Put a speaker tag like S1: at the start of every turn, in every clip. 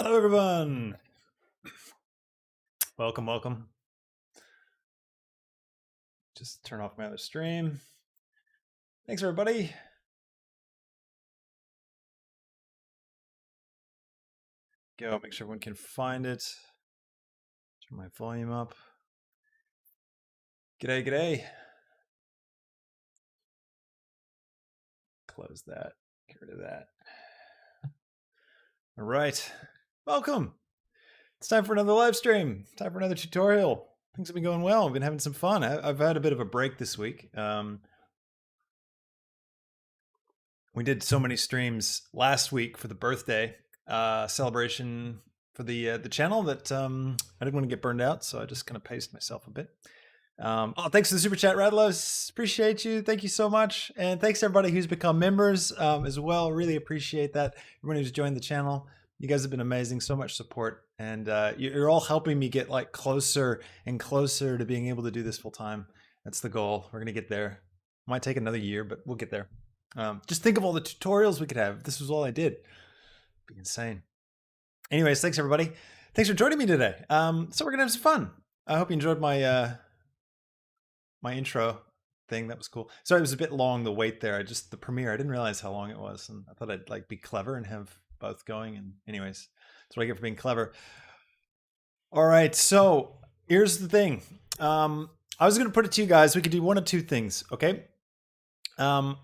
S1: Hello, everyone. Welcome, welcome. Just turn off my other stream. Thanks, everybody. Go, make sure everyone can find it. Turn my volume up. G'day, g'day. Close that. Get rid of that. All right. Welcome. It's time for another live stream. Time for another tutorial. Things have been going well. I've been having some fun. I've had a bit of a break this week. We did so many streams last week for the birthday celebration for the channel that I didn't want to get burned out, so I just kind of paced myself a bit. Oh, thanks for the super chat, Radlos. Appreciate you. Thank you so much, and thanks to everybody who's become members as well. Really appreciate that. Everyone who's joined the channel, you guys have been amazing. So much support, and you're all helping me get like closer and closer to being able to do this full time. That's the goal. We're gonna get there. Might take another year, but we'll get there. Just think of all the tutorials we could have. If this was all I did. It'd be insane. Anyways, thanks everybody. Thanks for joining me today. So we're gonna have some fun. I hope you enjoyed my my intro thing. That was cool. Sorry, it was a bit long, the wait there. The premiere, I didn't realize how long it was, and I thought I'd like be clever and have both going. And anyways, that's what I get for being clever. All right, so here's the thing. I was gonna put it to you guys. We could do one of two things, okay?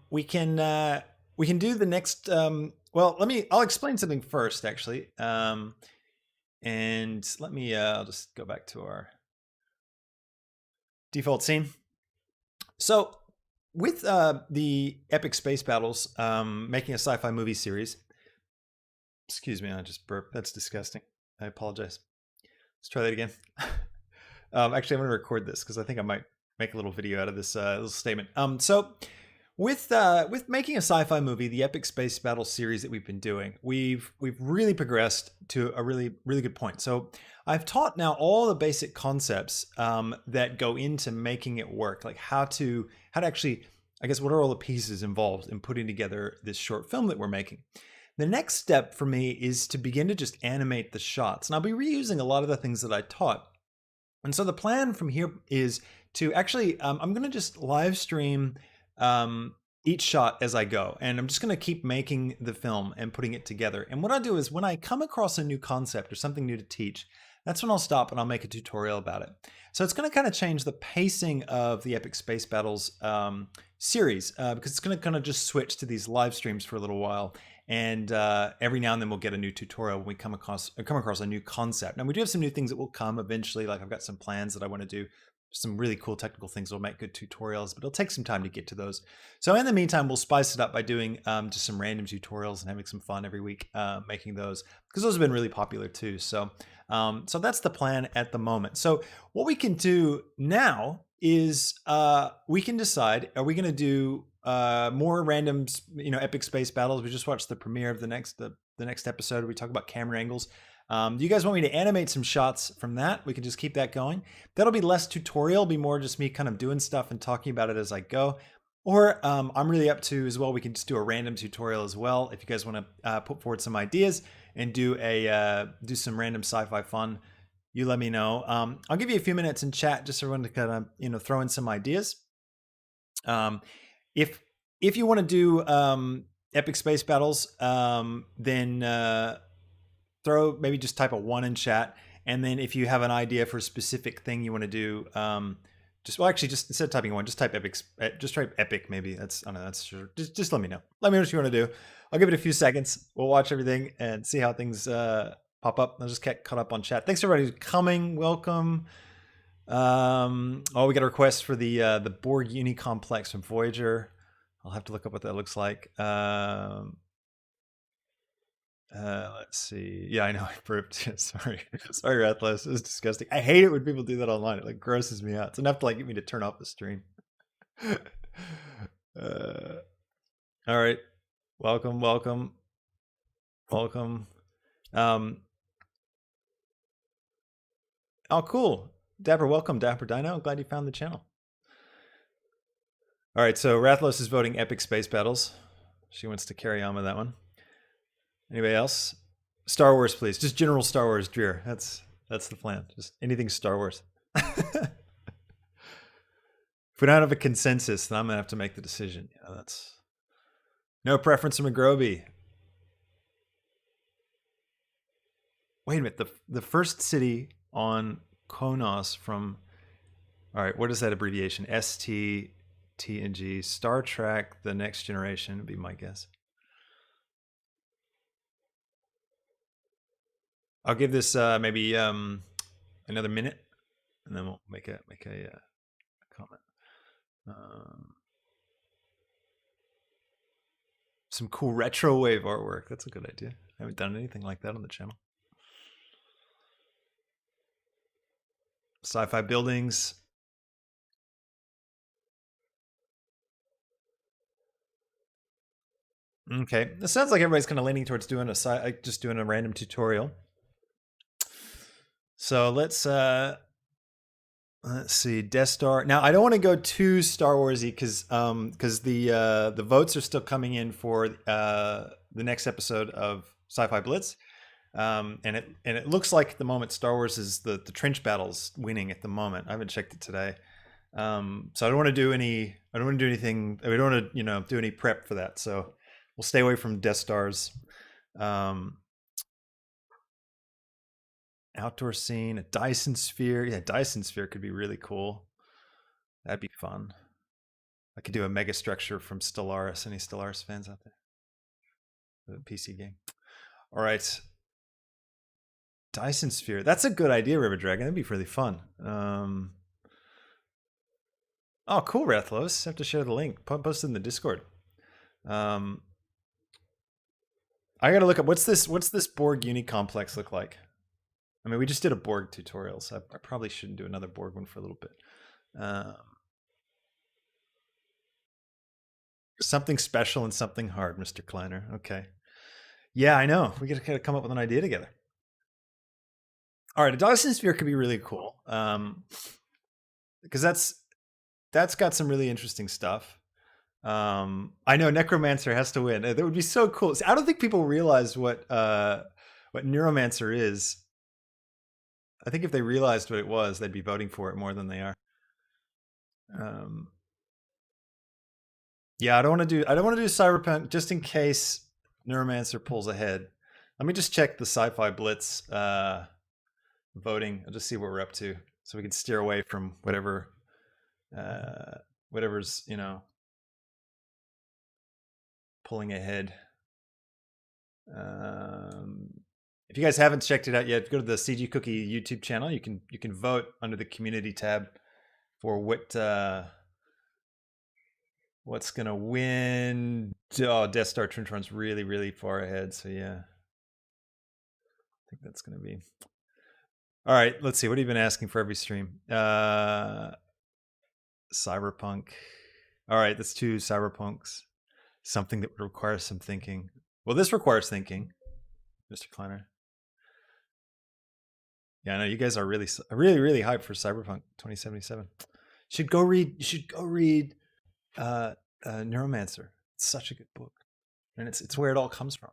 S1: We can do the next. Well, I'll explain something first, actually. And let me. I'll just go back to our default scene. So, with the epic space battles, making a sci-fi movie series. Excuse me, I just burped. That's disgusting. I apologize. Let's try that again. Actually, I'm going to record this because I think I might make a little video out of this little statement. So. With making a sci-fi movie, the epic space battle series that we've been doing, we've really progressed to a really good point. So I've taught now all the basic concepts that go into making it work, like how to actually, I guess, what are all the pieces involved in putting together this short film that we're making. The next step for me is to begin to just animate the shots, and I'll be reusing a lot of the things that I taught. And so the plan from here is to actually, I'm going to just live stream each shot as I go, and I'm just going to keep making the film and putting it together. And what I'll do is when I come across a new concept or something new to teach, that's when I'll stop and I'll make a tutorial about it. So it's going to kind of change the pacing of the Epic Space Battles series because it's going to kind of just switch to these live streams for a little while. And every now and then we'll get a new tutorial when we come across a new concept. Now we do have some new things that will come eventually. Like I've got some plans that I want to do, some really cool technical things will make good tutorials, but it'll take some time to get to those. So in the meantime, we'll spice it up by doing just some random tutorials and having some fun every week making those, because those have been really popular too. So so that's the plan at the moment. So what we can do now is we can decide, are we going to do more random, epic space battles? We just watched the premiere of the next episode. We talk about camera angles. Do you guys want me to animate some shots from that? We can just keep that going. That'll be less tutorial, be more just me kind of doing stuff and talking about it as I go. Or I'm really up to as well, we can just do a random tutorial as well. If you guys want to put forward some ideas and do some random sci-fi fun, you let me know. I'll give you a few minutes in chat just for everyone to kind of throw in some ideas. If you want to do epic space battles, then maybe just type a 1 in chat, and then if you have an idea for a specific thing you want to do, just instead of typing 1, just type epic. Just type epic. Maybe that's, I don't know. That's sure. Just let me know. Let me know what you want to do. I'll give it a few seconds. We'll watch everything and see how things pop up. I'll just get caught up on chat. Thanks everybody who's coming. Welcome. Oh, we got a request for the Borg Uni complex from Voyager. I'll have to look up what that looks like. Let's see. Yeah, I know I burped. Sorry, Rathless. It was disgusting. I hate it when people do that online. It like grosses me out. It's enough to like get me to turn off the stream. All right. Welcome. Oh, cool. Dapper, welcome, Dapper Dino. Glad you found the channel. All right, so Rathlos is voting epic space battles. She wants to carry on with that one. Anybody else? Star Wars, please. Just general Star Wars, Dreer. That's the plan. Just anything Star Wars. If we don't have a consensus, then I'm gonna have to make the decision. That's no preference from McGroby. Wait a minute. The first city on Konos from. All right, what is that abbreviation? ST, T, and G. Star Trek: The Next Generation would be my guess. I'll give this maybe another minute, and then we'll make a comment. Um, some cool retro wave artwork. That's a good idea. I haven't done anything like that on the channel. Sci-fi buildings. Okay, it sounds like everybody's kind of leaning towards doing just doing a random tutorial. So let's see, Death Star. Now I don't want to go too Star Warsy because the votes are still coming in for the next episode of Sci-Fi Blitz, and it looks like at the moment Star Wars is the trench battles winning at the moment. I haven't checked it today, so I don't want to do any. I don't want to do anything. We don't want to do any prep for that. So we'll stay away from Death Stars. Outdoor scene, a Dyson sphere. Yeah, Dyson sphere could be really cool. That'd be fun. I could do a mega structure from Stellaris. Any Stellaris fans out there? The PC game. All right. Dyson sphere. That's a good idea, River Dragon. That'd be really fun. Oh, cool, Rathlos. Have to share the link. Post it in the Discord. I gotta look up what's this Borg uni complex look like? I mean, we just did a Borg tutorial, so I probably shouldn't do another Borg one for a little bit. Something special and something hard, Mr. Kleiner. Okay. Yeah, I know. We got to come up with an idea together. All right, a Dyson sphere could be really cool, because that's got some really interesting stuff. I know Necromancer has to win. That would be so cool. See, I don't think people realize what Neuromancer is. I think if they realized what it was, they'd be voting for it more than they are. Yeah, I don't want to do Cyberpunk just in case Neuromancer pulls ahead. Let me just check the Sci-Fi Blitz voting. I'll just see what we're up to, so we can steer away from whatever's pulling ahead. If you guys haven't checked it out yet, go to the CG Cookie YouTube channel. You can vote under the community tab for what's gonna win. Oh, Death Star Trintron's really, really far ahead. So yeah, I think that's gonna be. All right, let's see. What have you been asking for every stream? Cyberpunk. All right, that's 2 Cyberpunks. Something that would require some thinking. Well, this requires thinking, Mr. Kleiner. Yeah, I know you guys are really hyped for Cyberpunk 2077. You should go read Neuromancer. It's such a good book, and it's where it all comes from.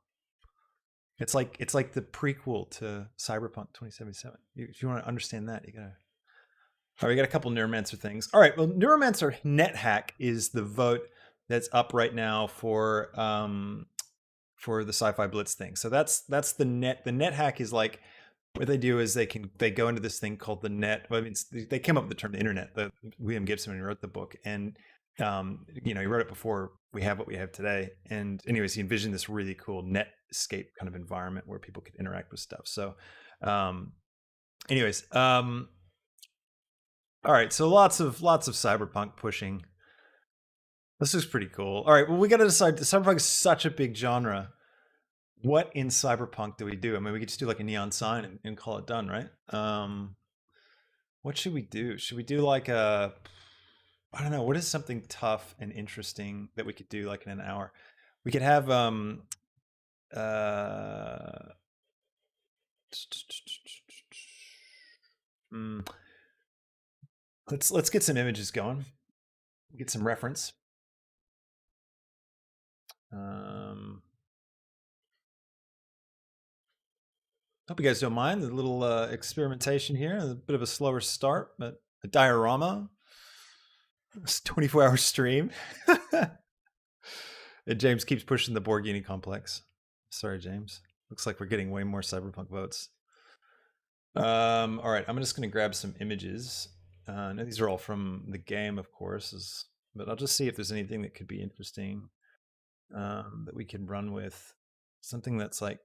S1: It's like the prequel to Cyberpunk 2077. If you want to understand that, you gotta. All right, we got a couple Neuromancer things. All right, well, Neuromancer NetHack is the vote that's up right now for the Sci-Fi Blitz thing. So that's the net. The NetHack is like what they do is they go into this thing called the net. Well, I mean, they came up with the term the internet. William Gibson, when he wrote the book, and he wrote it before we have what we have today. And anyways, he envisioned this really cool netscape kind of environment where people could interact with stuff. So, anyways, all right. So lots of Cyberpunk pushing. This is pretty cool. All right. Well, we got to decide. Cyberpunk is such a big genre. What in Cyberpunk do we do? I mean, we could just do like a neon sign and call it done, right? What should we do? Should we do like I don't know. What is something tough and interesting that we could do like in an hour? We could have let's get some images going. Get some reference. Hope you guys don't mind the little experimentation here. A bit of a slower start, but a diorama. It's a 24-hour stream. And James keeps pushing the Borghini complex. Sorry, James. Looks like we're getting way more Cyberpunk votes. All right, I'm just going to grab some images. Now these are all from the game, of course, but I'll just see if there's anything that could be interesting that we can run with. Something that's like,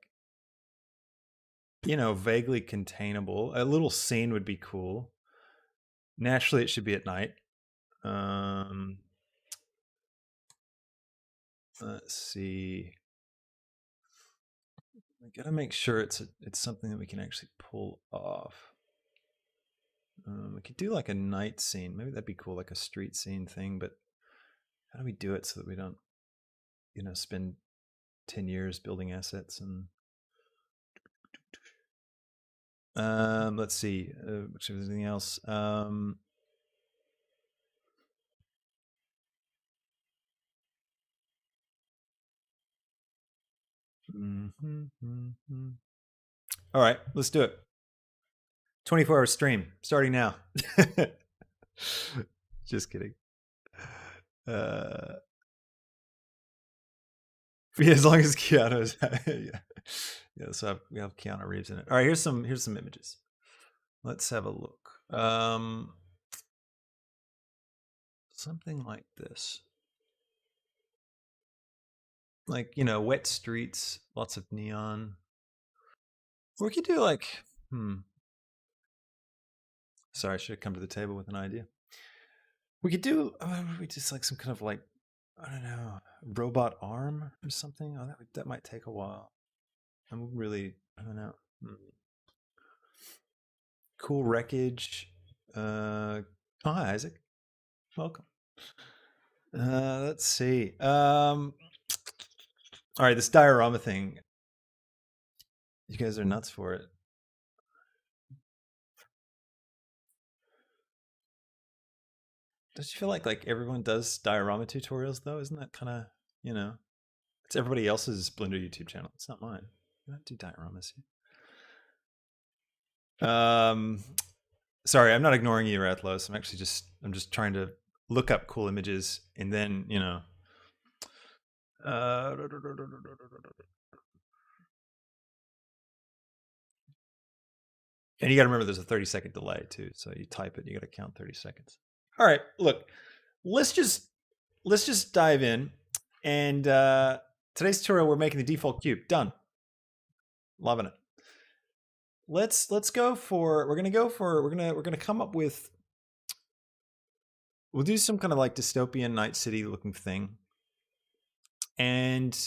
S1: vaguely containable. A little scene would be cool. Naturally, it should be at night. Let's see. I gotta make sure it's something that we can actually pull off. We could do like a night scene. Maybe that'd be cool, like a street scene thing. But how do we do it so that we don't, spend 10 years building assets and let's see, which is anything else. All right, let's do it. 24-hour stream starting now. Just kidding. Yeah, as long as Keanu's yeah. So we have Keanu Reeves in it. All right, here's some images. Let's have a look. Something like this. Like, wet streets, lots of neon. Or we could do like, sorry, I should have come to the table with an idea. We could do, we just like some kind of like, I don't know, robot arm or something. Oh, that might take a while. I don't know. Cool wreckage. Hi, Isaac. Welcome. Let's see. All right, this diorama thing. You guys are nuts for it. Don't you feel like everyone does diorama tutorials though? Isn't that kind of, it's everybody else's Blender YouTube channel. It's not mine. I don't do dioramas here. Sorry, I'm not ignoring you, Rathlos. I'm just trying to look up cool images and then, and you got to remember there's a 30-second delay too. So you type it, you got to count 30 seconds. All right, look, let's just dive in. And today's tutorial, we're making the default cube. Done. Loving it. Let's go for, we're gonna come up with, we'll do some kind of like dystopian night city looking thing. And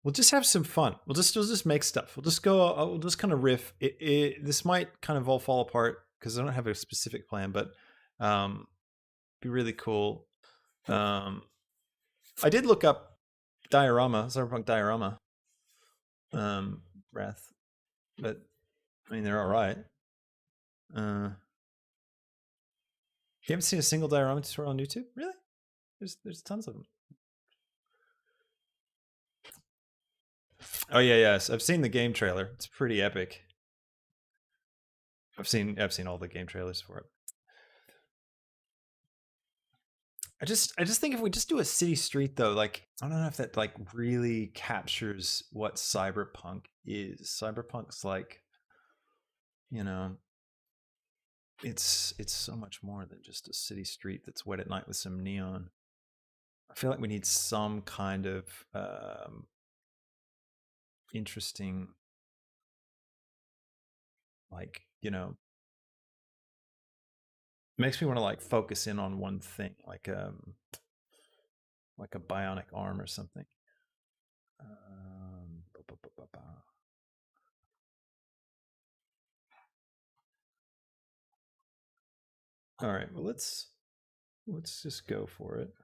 S1: we'll just have some fun. We'll just make stuff. We'll just kind of riff. This might kind of all fall apart because I don't have a specific plan, but be really cool. I did look up Cyberpunk diorama, Wrath, but I mean they're all right. You haven't seen a single diorama tutorial on YouTube, really? There's tons of them. Oh yeah, yes. I've seen the game trailer. It's pretty epic. I've seen all the game trailers for it. I just think if we just do a city street though, like I don't know if that like really captures what Cyberpunk is. Cyberpunk's like, it's so much more than just a city street that's wet at night with some neon. I feel like we need some kind of interesting, like, makes me want to like focus in on one thing, like a bionic arm or something. All right, well let's just go for it.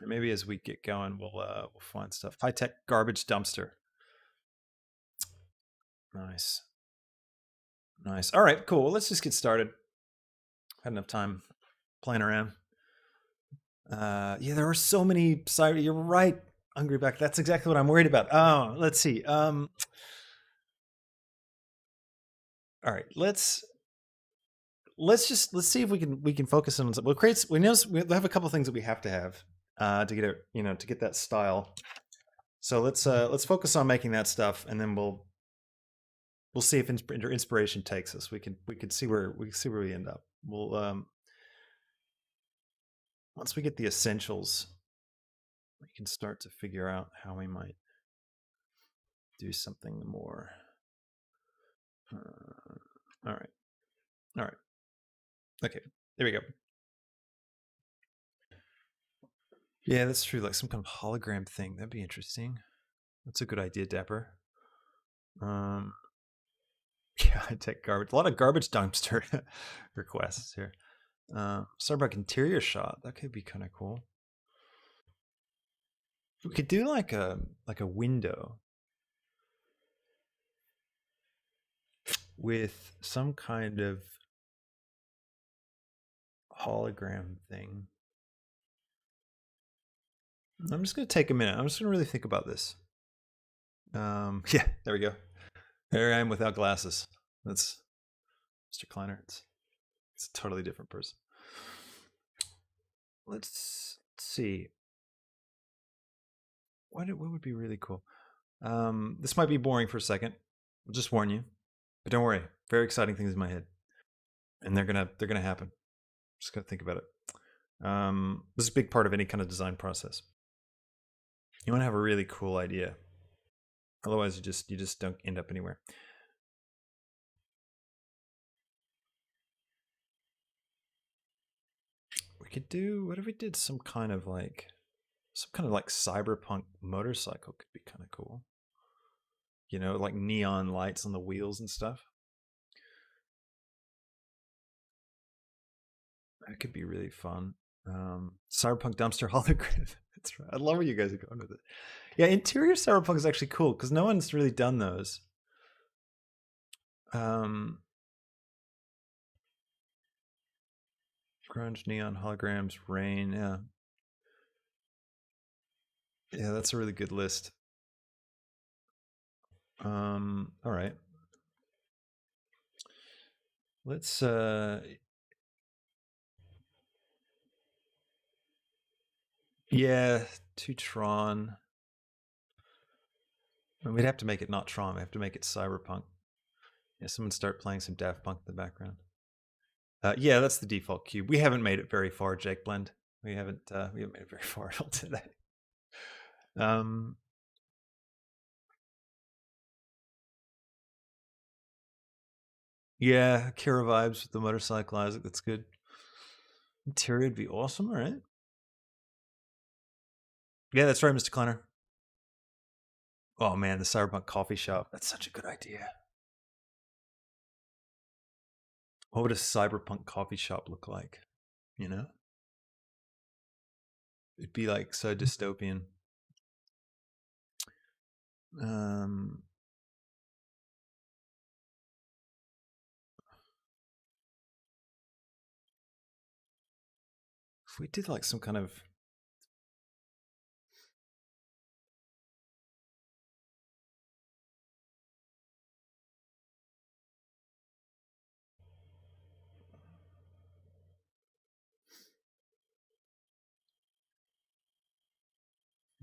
S1: Or maybe as we get going, we'll find stuff. High tech garbage dumpster. Nice. All right, cool. Well, let's just get started. Had enough time playing around. Yeah, there are so many cyber. You're right, Hungry Back. That's exactly what I'm worried about. Oh, let's see. All right, let's see if we can focus on. We'll create. We have a couple things that we have to have to get it, to get that style. So let's focus on making that stuff, and then we'll see if inspiration takes us. We could see where we end up. We'll once we get the essentials, we can start to figure out how we might do something more. All right, all right, okay. There we go. Yeah, that's true. Like some kind of hologram thing. That'd be interesting. That's a good idea, Dapper. Um, yeah, I take garbage. A lot of garbage dumpster requests here. Cyberpunk interior shot. That could be kind of cool. We could do like a window with some kind of hologram thing. I'm just gonna take a minute. I'm just gonna really think about this. Yeah, there we go. There I am without glasses. That's Mr. Kleiner. It's a totally different person. Let's see. What would be really cool? This might be boring for a second. I'll just warn you, but don't worry. Very exciting things in my head, and they're gonna happen. Just gotta think about it. This is a big part of any kind of design process. You want to have a really cool idea, otherwise you just don't end up anywhere. We could do, what if we did some kind of like cyberpunk motorcycle? Could be kind of cool. Like neon lights on the wheels and stuff. That could be really fun. Cyberpunk dumpster hologram. That's right. I love where you guys are going with it. Yeah, interior cyberpunk is actually cool because no one's really done those. Grunge, neon, holograms, rain. Yeah, yeah, that's a really good list. All right. Let's yeah, to Tron. We'd have to make it not Tron. We have to make it Cyberpunk. Yeah, someone start playing some Daft Punk in the background. Yeah, that's the default cube. We haven't made it very far, Jake Blend. We haven't made it very far at all today. Yeah, Kira vibes with the motorcycle Isaac. That's good. Interior would be awesome. All right. Yeah, that's right, Mr. Kleiner. Oh man, the Cyberpunk coffee shop. That's such a good idea. What would a Cyberpunk coffee shop look like? You know? It'd be like so dystopian. Um if we did like some kind of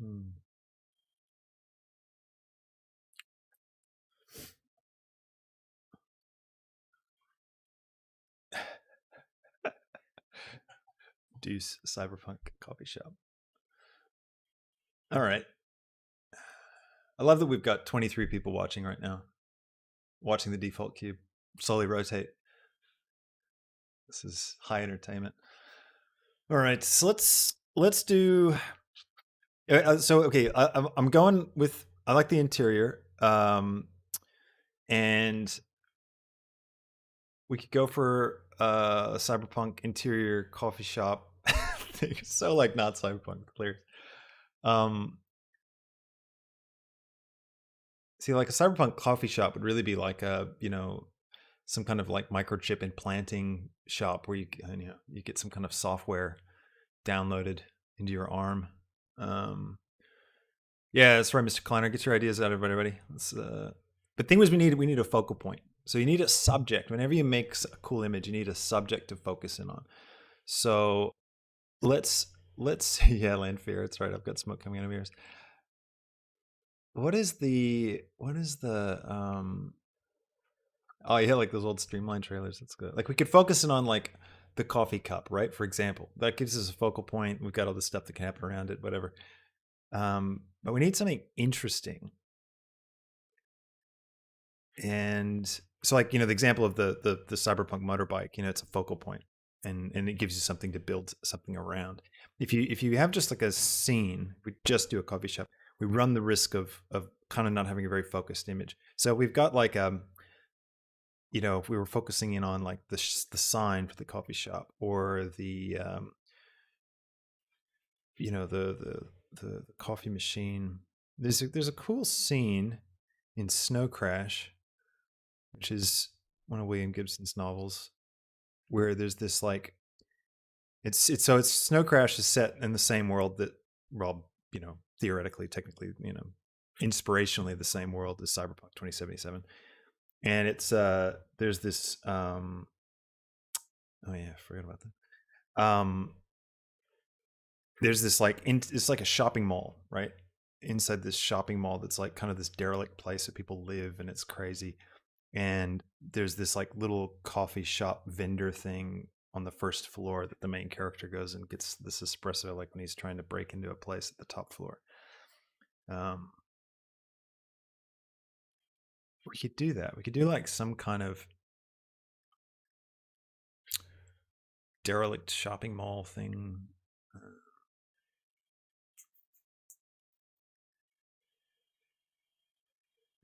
S1: hmm. Deuce Cyberpunk coffee shop. All right. I love that we've got 23 people watching right now. Watching the default cube slowly rotate. This is high entertainment. All right, so let's do. So okay, I'm going with. I like the interior, and we could go for a cyberpunk interior coffee shop. So like not cyberpunk, clear. Um, See, like a cyberpunk coffee shop would really be like some kind of like microchip implanting shop where you get some kind of software downloaded into your arm. Yeah, that's right, Mr. Kleiner. Get your ideas out, everybody. But thing was, we need a focal point. So you need a subject. Whenever you make a cool image, you need a subject to focus in on. So let's yeah, land fear. It's right. I've got smoke coming out of ears. What is the oh yeah, like those old Streamline trailers. That's good. Like we could focus in on like the coffee cup, right? For example, that gives us a focal point. We've got all this stuff that can happen around it, whatever. But we need something interesting. And so, like, the example of the Cyberpunk motorbike, it's a focal point, and it gives you something to build something around. If you have just like a scene, we just do a coffee shop, we run the risk of kind of not having a very focused image. So we've got like if we were focusing in on like the sign for the coffee shop, or the coffee machine. There's a cool scene in Snow Crash, which is one of William Gibson's novels, where there's this like it's Snow Crash is set in the same world that, well, theoretically, technically, inspirationally the same world as Cyberpunk 2077. And it's there's this oh yeah, I forgot about that. There's this like it's like a shopping mall, right? Inside this shopping mall that's like kind of this derelict place that people live, and it's crazy. And there's this like little coffee shop vendor thing on the first floor that the main character goes and gets this espresso, like when he's trying to break into a place at the top floor. um we could do that. We could do like some kind of derelict shopping mall thing.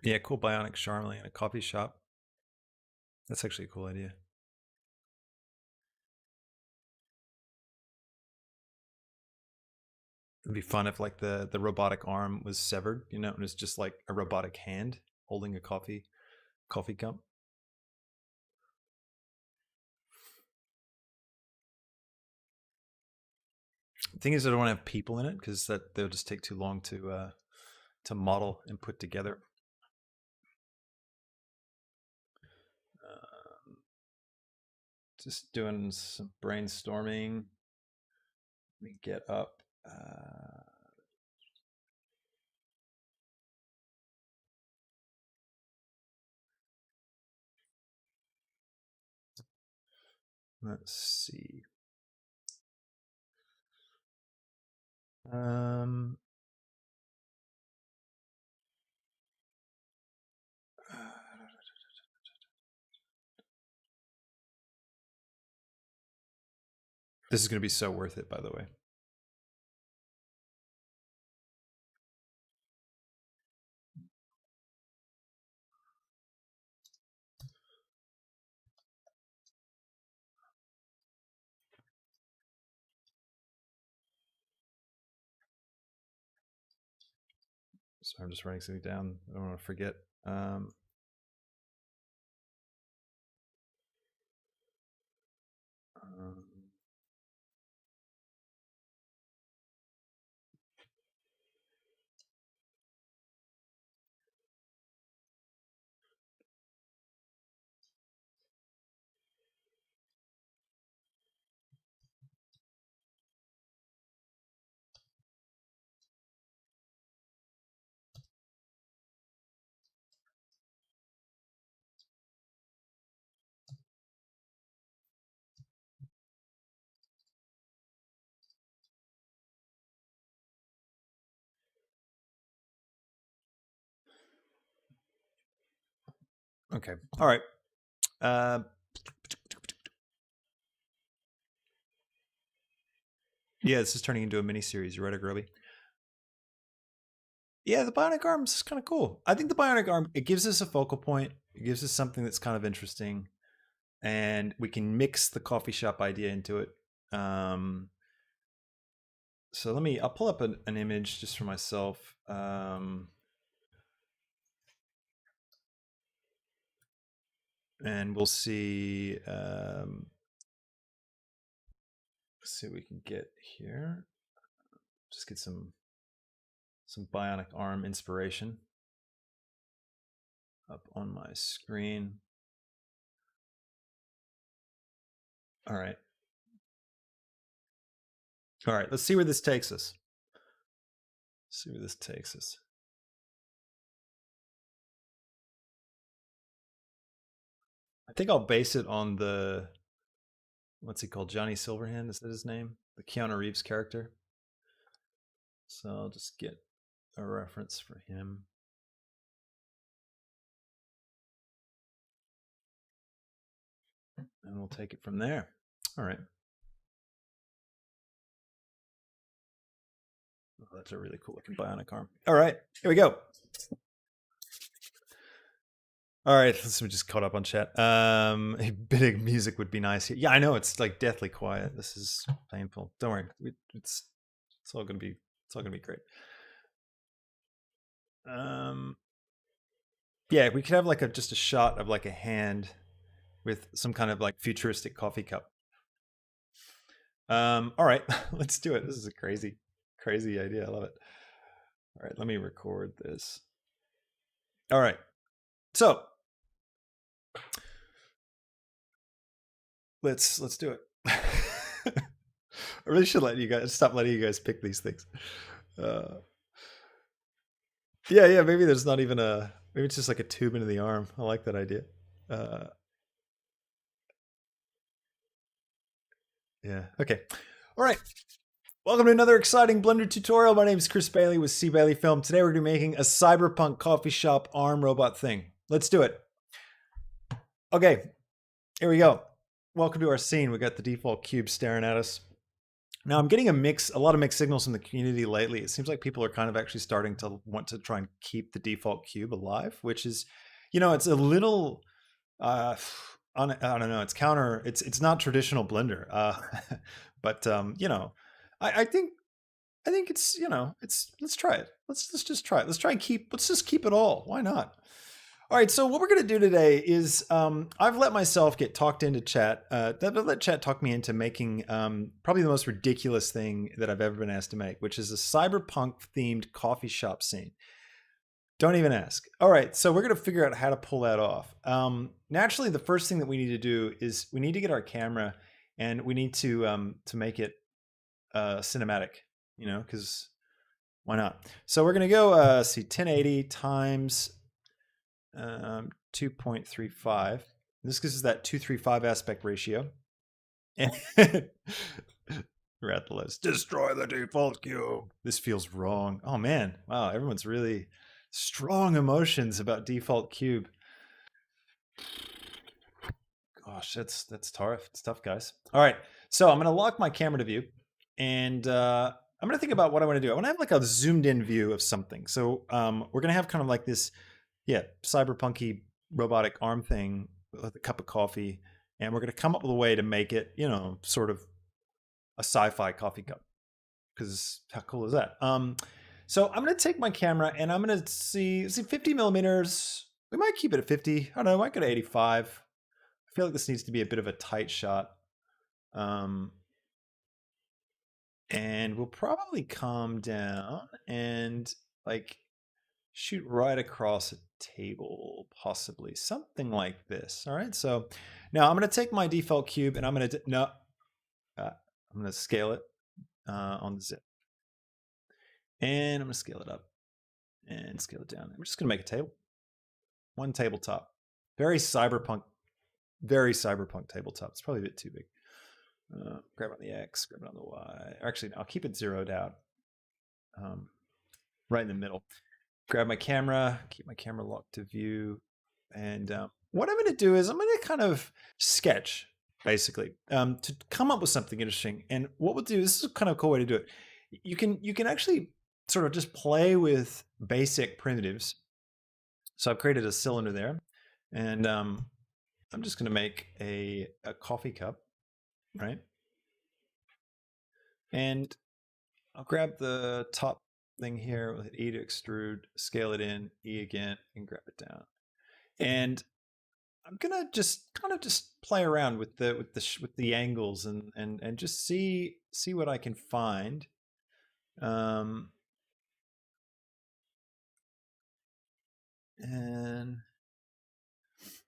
S1: Yeah, cool bionic Charlie in a coffee shop. That's actually a cool idea. It'd be fun if like the robotic arm was severed, and it's just like a robotic hand holding a coffee cup. The thing is, I don't want to have people in it because that they'll just take too long to model and put together. Um, just doing some brainstorming. Let me get up. Let's see. Um, this is going to be so worth it, by the way. So I'm just writing something down. I don't want to forget. Um, um, okay. All right. Uh, yeah, this is turning into a mini series. You ready, Groby? Yeah, the bionic arm is kind of cool. I think the bionic arm, it gives us a focal point. It gives us something that's kind of interesting, and we can mix the coffee shop idea into it. Um, so I'll pull up an image just for myself. And we'll see. Let's see what we can get here. Just get some bionic arm inspiration up on my screen. All right. All right. Let's see where this takes us. Let's see where this takes us. I think I'll base it on the what's he called? Johnny Silverhand, is that his name? The Keanu Reeves character. So I'll just get a reference for him. And we'll take it from there. All right. Oh, that's a really cool looking bionic arm. All right, here we go. All right, let's we just caught up on chat. A bit of music would be nice here. Yeah, I know it's like deathly quiet. This is painful. Don't worry, it's all gonna be great. Um, yeah, we could have like just a shot of like a hand with some kind of like futuristic coffee cup. All right, let's do it. This is a crazy idea. I love it. All right, let me record this. All right, so let's do it. I really should let you guys stop letting you guys pick these things. Yeah. Maybe there's not even a. Maybe it's just like a tube into the arm. I like that idea. Uh, yeah. Okay. All right. Welcome to another exciting Blender tutorial. My name is Chris Bailey with C Bailey Film. Today we're going to be making a cyberpunk coffee shop arm robot thing. Let's do it. Okay. Here we go. Welcome to our scene. We got the default cube staring at us. Now I'm getting a lot of mixed signals from the community lately. It seems like people are kind of actually starting to want to try and keep the default cube alive, which is, it's a little, I don't know, it's not traditional Blender, but I think it's, let's try it. Let's just try it. Let's just keep it all. Why not? All right, so what we're going to do today is I've let myself get talked into chat. Let chat talk me into making probably the most ridiculous thing that I've ever been asked to make, which is a cyberpunk-themed coffee shop scene. Don't even ask. All right, so we're going to figure out how to pull that off. Naturally, the first thing that we need to do is we need to get our camera and we need to make it cinematic, because why not? So we're going to go see 1080 times 2.35. This gives us that 235 aspect ratio. And we're at the list. Destroy the default cube. This feels wrong. Oh man, wow! Everyone's really strong emotions about default cube. Gosh, that's tough. It's tough, guys. All right, so I'm gonna lock my camera to view, and I'm gonna think about what I want to do. I want to have like a zoomed in view of something. So we're gonna have kind of like this, cyberpunky robotic arm thing with a cup of coffee, and we're going to come up with a way to make it, sort of a sci-fi coffee cup. Because how cool is that? So I'm going to take my camera and I'm going to see 50 millimeters. We might keep it at 50. I don't know. I might go to 85. I feel like this needs to be a bit of a tight shot. And we'll probably calm down and like shoot right across a table, possibly something like this. All right, so now I'm going to take my default cube and I'm going to I'm going to scale it on the zip, and I'm going to scale it up and scale it down. We're just going to make a table, one tabletop, very cyberpunk tabletop. It's probably a bit too big. Grab on the X, grab it on the Y. Actually, I'll keep it zeroed out, right in the middle. Grab my camera, keep my camera locked to view. And what I'm going to do is I'm going to kind of sketch, basically, to come up with something interesting. And what we'll do, this is a kind of cool way to do it. You can actually sort of just play with basic primitives. So I've created a cylinder there. And I'm just going to make a coffee cup, right? And I'll grab the top thing here with E to extrude, scale it in, E again, and grab it down. And I'm gonna just kind of just play around with the angles and just see what I can find. And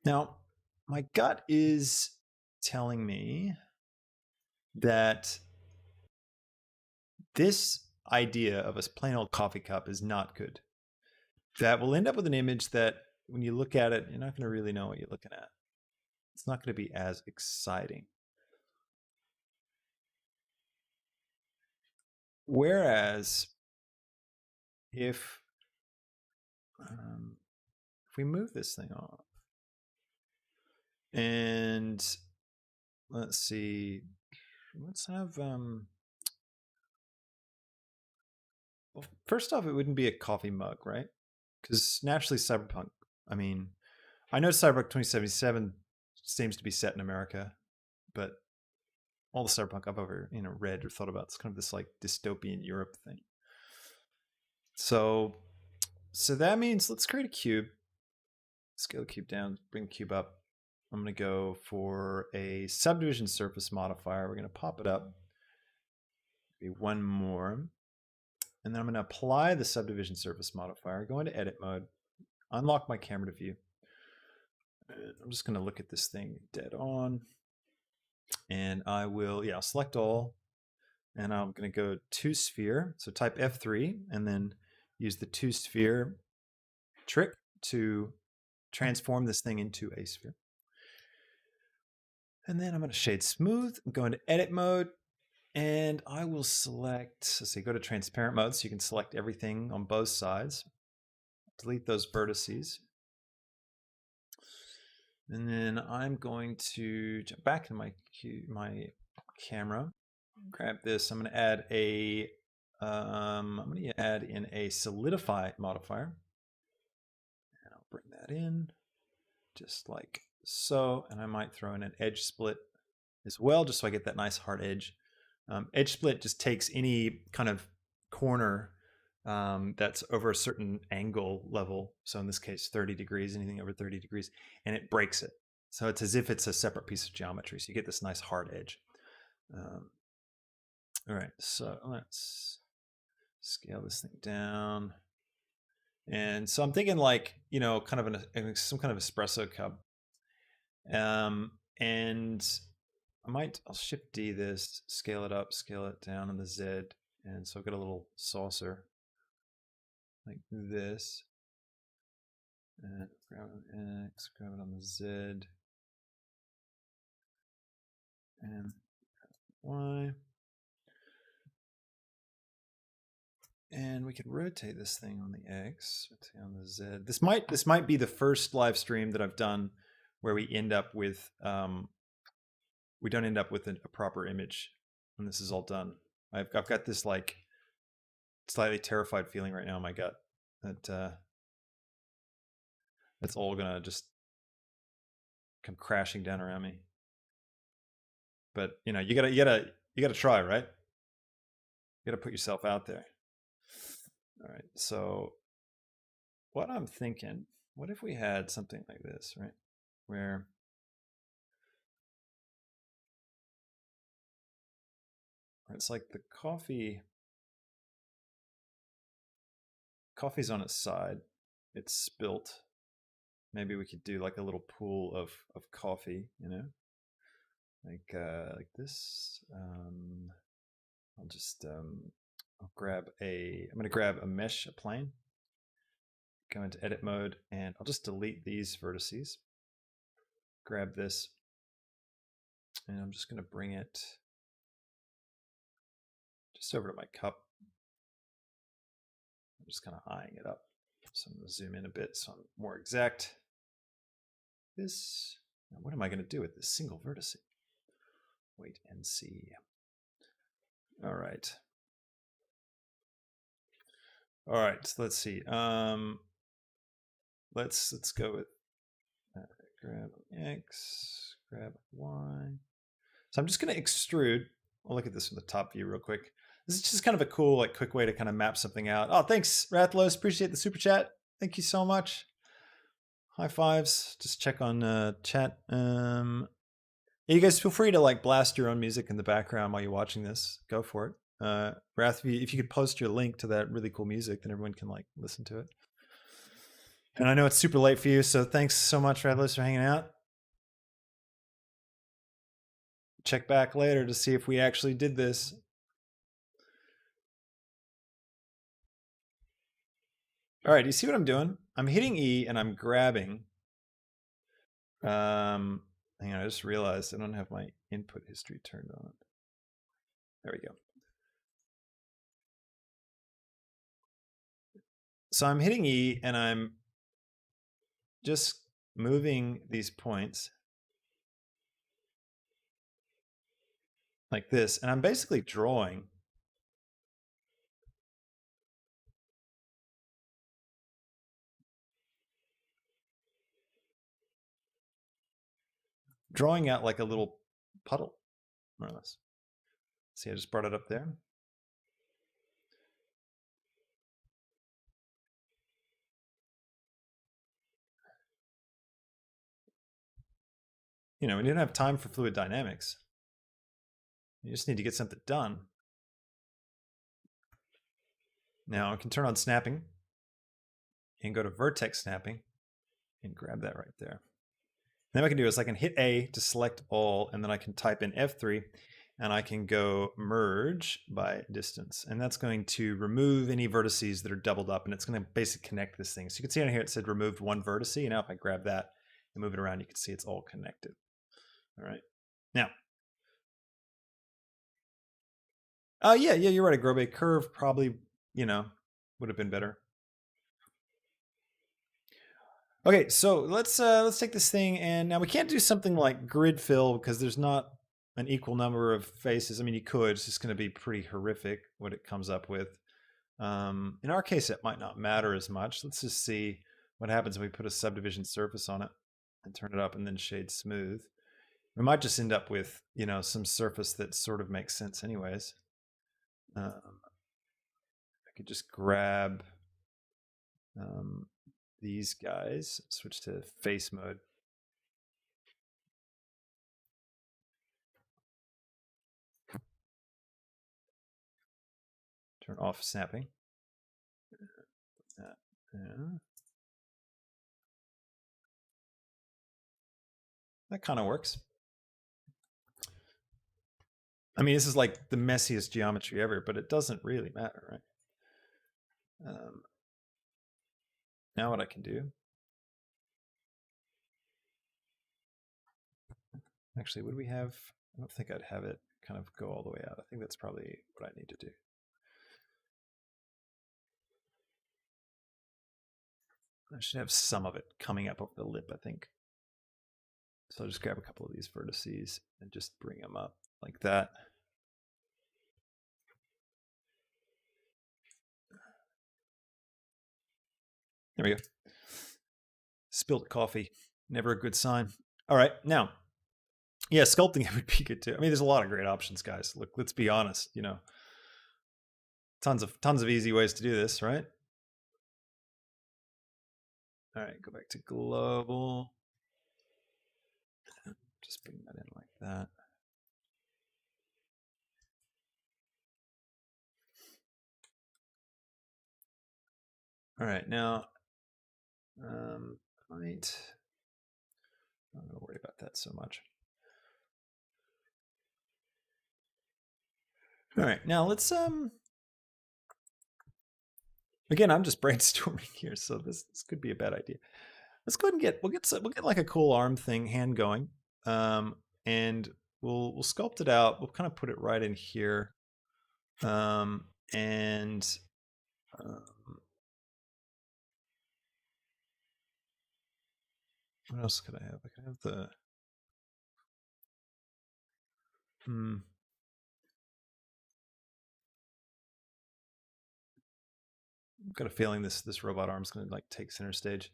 S1: now my gut is telling me that this idea of a plain old coffee cup is not good. That will end up with an image that when you look at it, you're not going to really know what you're looking at. It's not going to be as exciting. Whereas if we move this thing off and let's see, let's have well, first off, it wouldn't be a coffee mug, right? Because naturally, Cyberpunk. I mean, I know Cyberpunk 2077 seems to be set in America, but all the Cyberpunk I've ever read or thought about is kind of this like dystopian Europe thing. So that means let's create a cube. Scale the cube down, bring the cube up. I'm going to go for a subdivision surface modifier. We're going to pop it up. Maybe one more. And then I'm going to apply the subdivision surface modifier, go into edit mode, unlock my camera to view. I'm just going to look at this thing dead on. And I will, I'll select all. And I'm going to go to sphere. So type F3 and then use the to sphere trick to transform this thing into a sphere. And then I'm going to shade smooth, go into edit mode, and I will select, let's see, go to transparent mode so you can select everything on both sides. Delete those vertices. And then I'm going to jump back into my camera, grab this. I'm going to add in a solidify modifier. And I'll bring that in just like so. And I might throw in an edge split as well, just so I get that nice hard edge. Edge split just takes any kind of corner that's over a certain angle level. So in this case, 30 degrees, anything over 30 degrees, and it breaks it. So it's as if it's a separate piece of geometry. So you get this nice hard edge. All right, so let's scale this thing down. And so I'm thinking like, kind of some kind of espresso cup. And I'll shift D this, scale it up, scale it down on the Z. And so I've got a little saucer like this. And grab it on X, grab it on the Z. And Y. And we could rotate this thing on the X, rotate on the Z. This might be the first live stream that I've done where we end up with we don't end up with a proper image when this is all done. I've got this like slightly terrified feeling right now in my gut that that's all gonna just come crashing down around me. But you gotta try, right? You gotta put yourself out there. All right. So what I'm thinking, what if we had something like this, right? Where it's like the coffee's on its side, it's spilt. Maybe we could do like a little pool of coffee, like this. I'll just I'm going to grab a mesh, a plane, go into edit mode, and I'll just delete these vertices. Grab this, and I'm just going to bring it just over to my cup. I'm just kind of eyeing it up. So I'm going to zoom in a bit so I'm more exact. Now what am I going to do with this single vertex? Wait and see. All right. So let's see. Let's go with grab X, grab Y. So I'm just going to extrude. I'll look at this from the top view real quick. This is just kind of a cool, quick way to kind of map something out. Oh, thanks, Rathlos. Appreciate the super chat. Thank you so much. High fives. Just check on chat. You guys feel free to blast your own music in the background while you're watching this. Go for it. Rath, if you could post your link to that really cool music, then everyone can listen to it. And I know it's super late for you, so thanks so much, Rathlos, for hanging out. check back later to see if we actually did this. All right, do you see what I'm doing? I'm hitting E and I'm grabbing. Hang on, I just realized I don't have my input history turned on. There we go. So I'm hitting E and I'm just moving these points like this, and I'm basically drawing out like a little puddle, more or less. See, I just brought it up there. You know, we didn't have time for fluid dynamics. You just need to get something done. Now I can turn on snapping and go to vertex snapping and grab that right there. Then what I can do is I can hit A to select all, and then I can type in F3 and I can go merge by distance. And that's going to remove any vertices that are doubled up, and it's going to basically connect this thing. So you can see on here it said removed one vertex, and now if I grab that and move it around, you can see it's all connected. All right. Now, yeah, you're right. A Grobe curve probably, would have been better. Okay, so let's take this thing, and now we can't do something like grid fill because there's not an equal number of faces. I mean, you could. It's just going to be pretty horrific what it comes up with. In our case, it might not matter as much. Let's just see what happens if we put a subdivision surface on it and turn it up and then shade smooth. We might just end up with, some surface that sort of makes sense anyways. I could just grab these guys, switch to face mode. Turn off snapping. That kind of works. I mean, this is like the messiest geometry ever, but it doesn't really matter, right? Now what I can do, actually, would we have, I don't think I'd have it kind of go all the way out. I think that's probably what I need to do. I should have some of it coming up over the lip, I think. So I'll just grab a couple of these vertices and just bring them up like that. There we go. Spilled coffee, never a good sign. All right, now, yeah, sculpting it would be good too. I mean, there's a lot of great options, guys. Look, let's be honest. Tons of easy ways to do this, right? All right, go back to global. Just bring that in like that. All right, now, I'm not going to worry about that so much. All right, now let's again, I'm just brainstorming here, so this could be a bad idea. Let's go ahead and we'll get like a cool arm thing hand going, and we'll sculpt it out. We'll kind of put it right in here, and what else could I have? I could have the I've got a feeling this robot arm's going to like take center stage.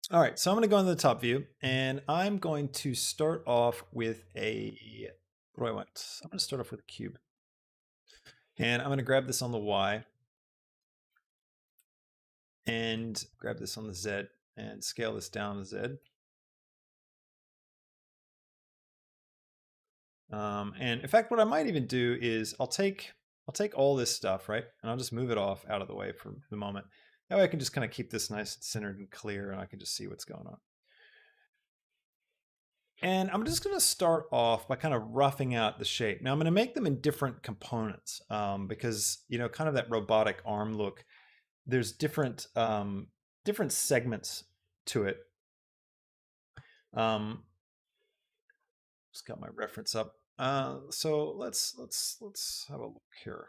S1: All right, so I'm going to go into the top view, and I'm going to start off with what do I want? I'm going to start off with a cube. And I'm going to grab this on the Y and grab this on the Z and scale this down to Z. And in fact, what I might even do is I'll take all this stuff, right? And I'll just move it off out of the way for the moment. That way I can just kind of keep this nice and centered and clear, and I can just see what's going on. And I'm just going to start off by kind of roughing out the shape. Now I'm going to make them in different components because, kind of that robotic arm look, there's different segments to it. Just got my reference up. So let's have a look here.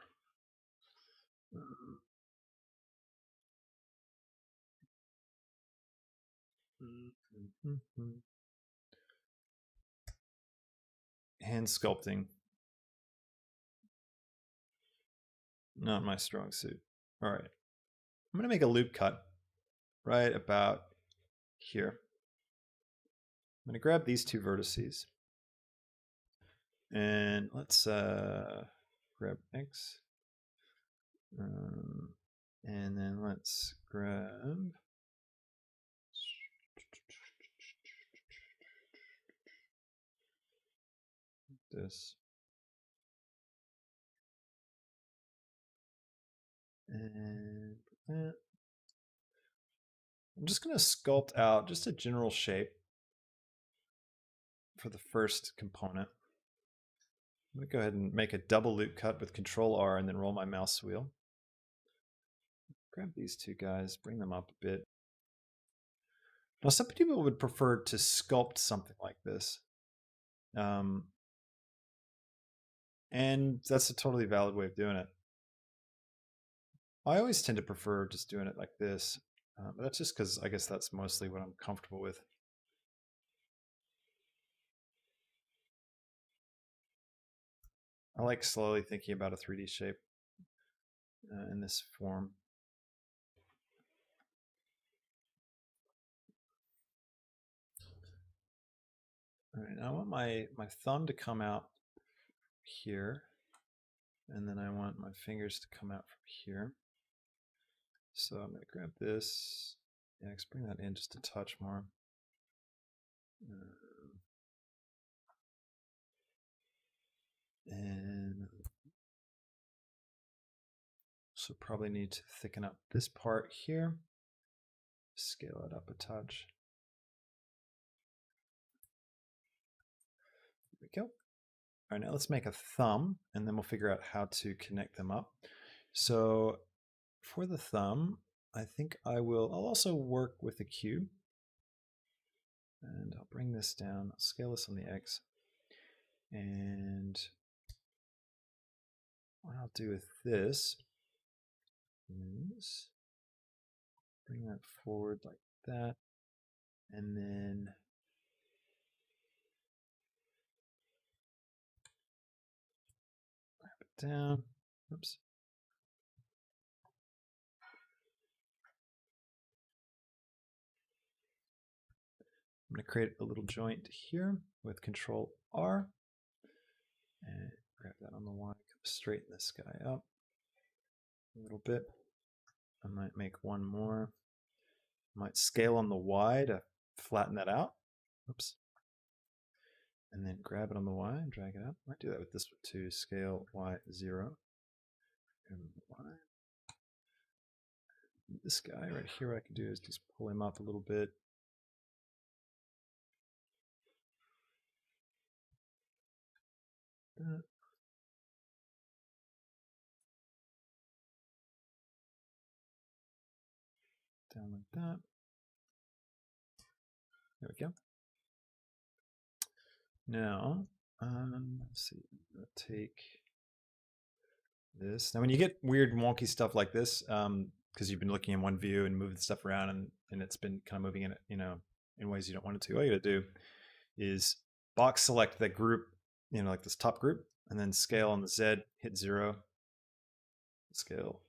S1: Hand sculpting, not my strong suit. All right, I'm gonna make a loop cut right about here. I'm gonna grab these two vertices, and let's grab X, and then let's grab this, and that. I'm just going to sculpt out just a general shape for the first component. I'm going to go ahead and make a double loop cut with Control R and then roll my mouse wheel. Grab these two guys, bring them up a bit. Now, some people would prefer to sculpt something like this. And that's a totally valid way of doing it. I always tend to prefer just doing it like this. But that's just because I guess that's mostly what I'm comfortable with. I like slowly thinking about a 3D shape in this form. All right, now I want my thumb to come out here, and then I want my fingers to come out from here. So I'm going to grab this. Yeah, let's bring that in just a touch more. And so probably need to thicken up this part here. Scale it up a touch. There we go. All right, now let's make a thumb, and then we'll figure out how to connect them up. So for the thumb, I think I'll also work with the cube. And I'll bring this down, I'll scale this on the X. And what I'll do with this is bring that forward like that. And then wrap it down. Oops. I'm going to create a little joint here with Control R. And grab that on the Y, straighten this guy up a little bit. I might make one more. I might scale on the Y to flatten that out. Oops. And then grab it on the Y and drag it out. I might do that with this one too. Scale Y0. And Y. This guy right here, what I can do is just pull him up a little bit. That. Down like that. There we go. Now, let's see. I'll take this. Now, when you get weird, wonky stuff like this, because you've been looking in one view and moving stuff around, and it's been kind of moving in, in ways you don't want it to. All you got to do is box select that group, like this top group, and then scale on the Z, hit 0, scale,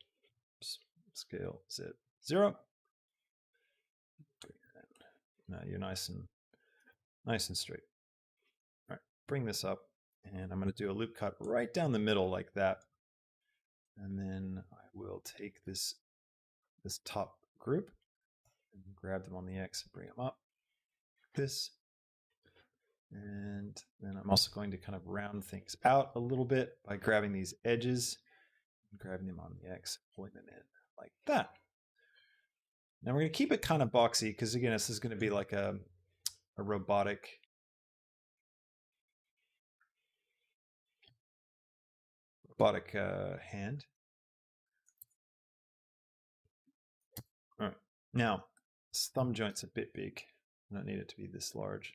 S1: scale Z 0. Now you're nice and straight. All right, bring this up, and I'm going to do a loop cut right down the middle like that. And then I will take this top group and grab them on the X and bring them up like this. And then I'm also going to kind of round things out a little bit by grabbing these edges and grabbing them on the X, pulling them in like that. Now we're going to keep it kind of boxy because, again, this is going to be like a robotic robotic hand. All right. Now, this thumb joint's a bit big. I don't need it to be this large.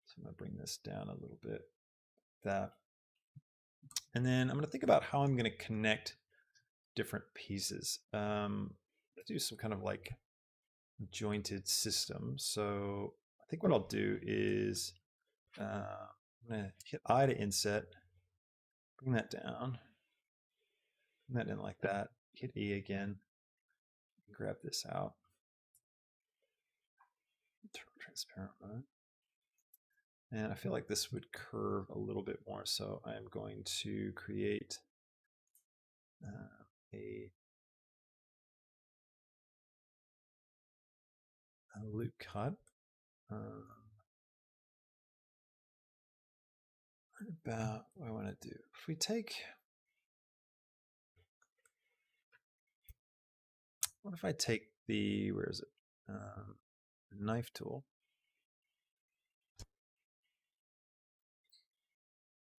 S1: So I'm going to bring this down a little bit. That. And then I'm going to think about how I'm going to connect different pieces. Do some kind of like jointed system. So I think what I'll do is I'm going to hit I to inset, bring that down, bring that in like that, hit E again, grab this out, turn transparent mode. And I feel like this would curve a little bit more. So I'm going to create a loop cut. About what I want to do. If we take, what if I take the, where is it? Knife tool.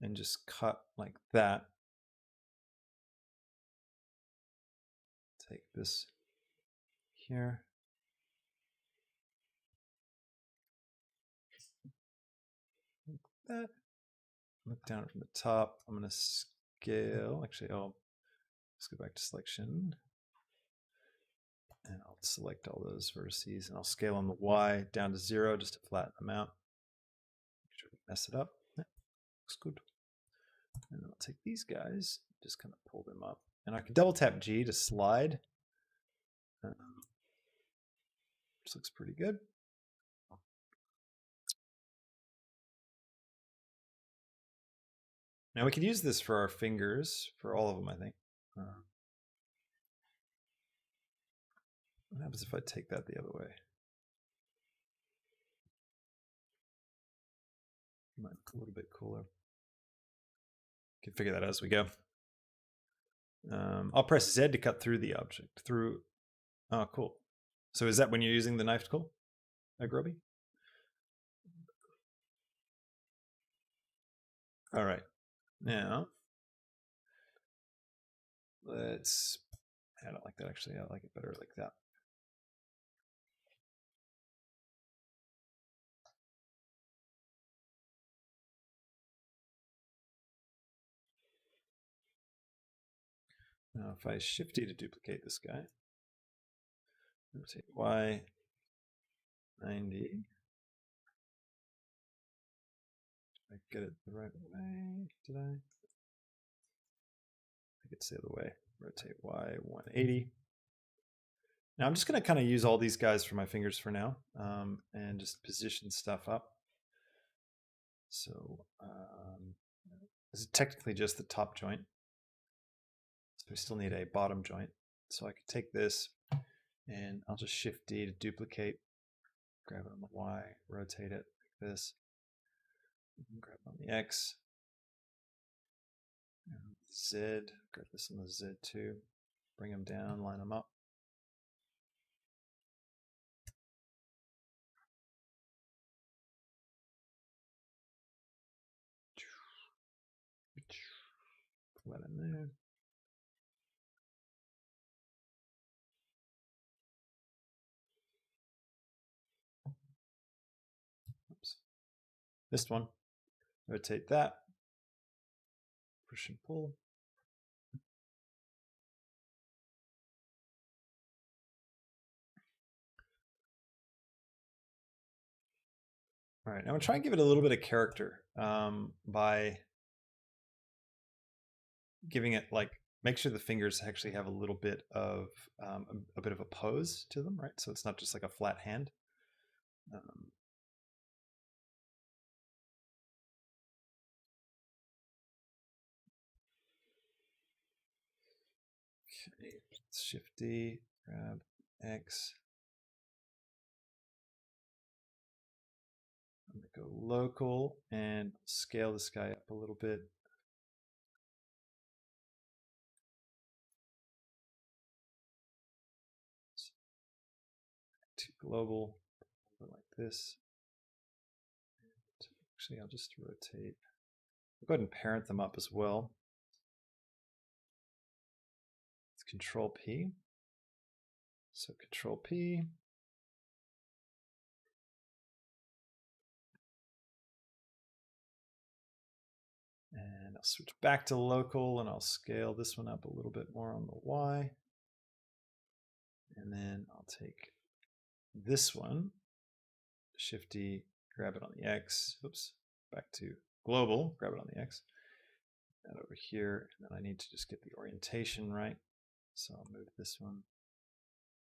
S1: And just cut like that. Take this here. Like that. Look down from the top. I'm going to scale. Actually, I'll just go back to selection. And I'll select all those vertices. And I'll scale on the Y down to 0 just to flatten them out. Make sure we mess it up. Yeah, looks good. And I'll take these guys, just kind of pull them up. And I can double tap G to slide. Which looks pretty good. Now we could use this for our fingers, for all of them, I think. What happens if I take that the other way? Might look a little bit cooler. Can figure that out as we go. I'll press Z to cut through the object. Through. Oh, cool. So is that when you're using the knife tool, Groby? All right. Now, let's. I don't like that actually. I like it better like that. Now, if I shift D to duplicate this guy, rotate Y 90. Did I get it the right way? Did I? I think it's the other way. Rotate Y 180. Now I'm just going to kind of use all these guys for my fingers for now, and just position stuff up. So this is technically just the top joint. So we still need a bottom joint. So I could take this and I'll just shift D to duplicate, grab it on the Y, rotate it like this, grab it on the X, and Z, grab this on the Z too, bring them down, line them up. Put that in there. Oops. Missed one. Rotate that. Push and pull. All right, now I'm gonna try and give it a little bit of character by giving it like, make sure the fingers actually have a little bit of a bit of a pose to them, right? So it's not just like a flat hand. Okay, Shift D, grab X. I'm gonna go local and scale this guy up a little bit. To global, like this. And actually, I'll just rotate. I'll go ahead and parent them up as well. Control P. So Control P. And I'll switch back to local and I'll scale this one up a little bit more on the Y. And then I'll take this one, Shift D, grab it on the X. Oops, back to global, grab it on the X. That over here, and then I need to just get the orientation right. So I'll move this one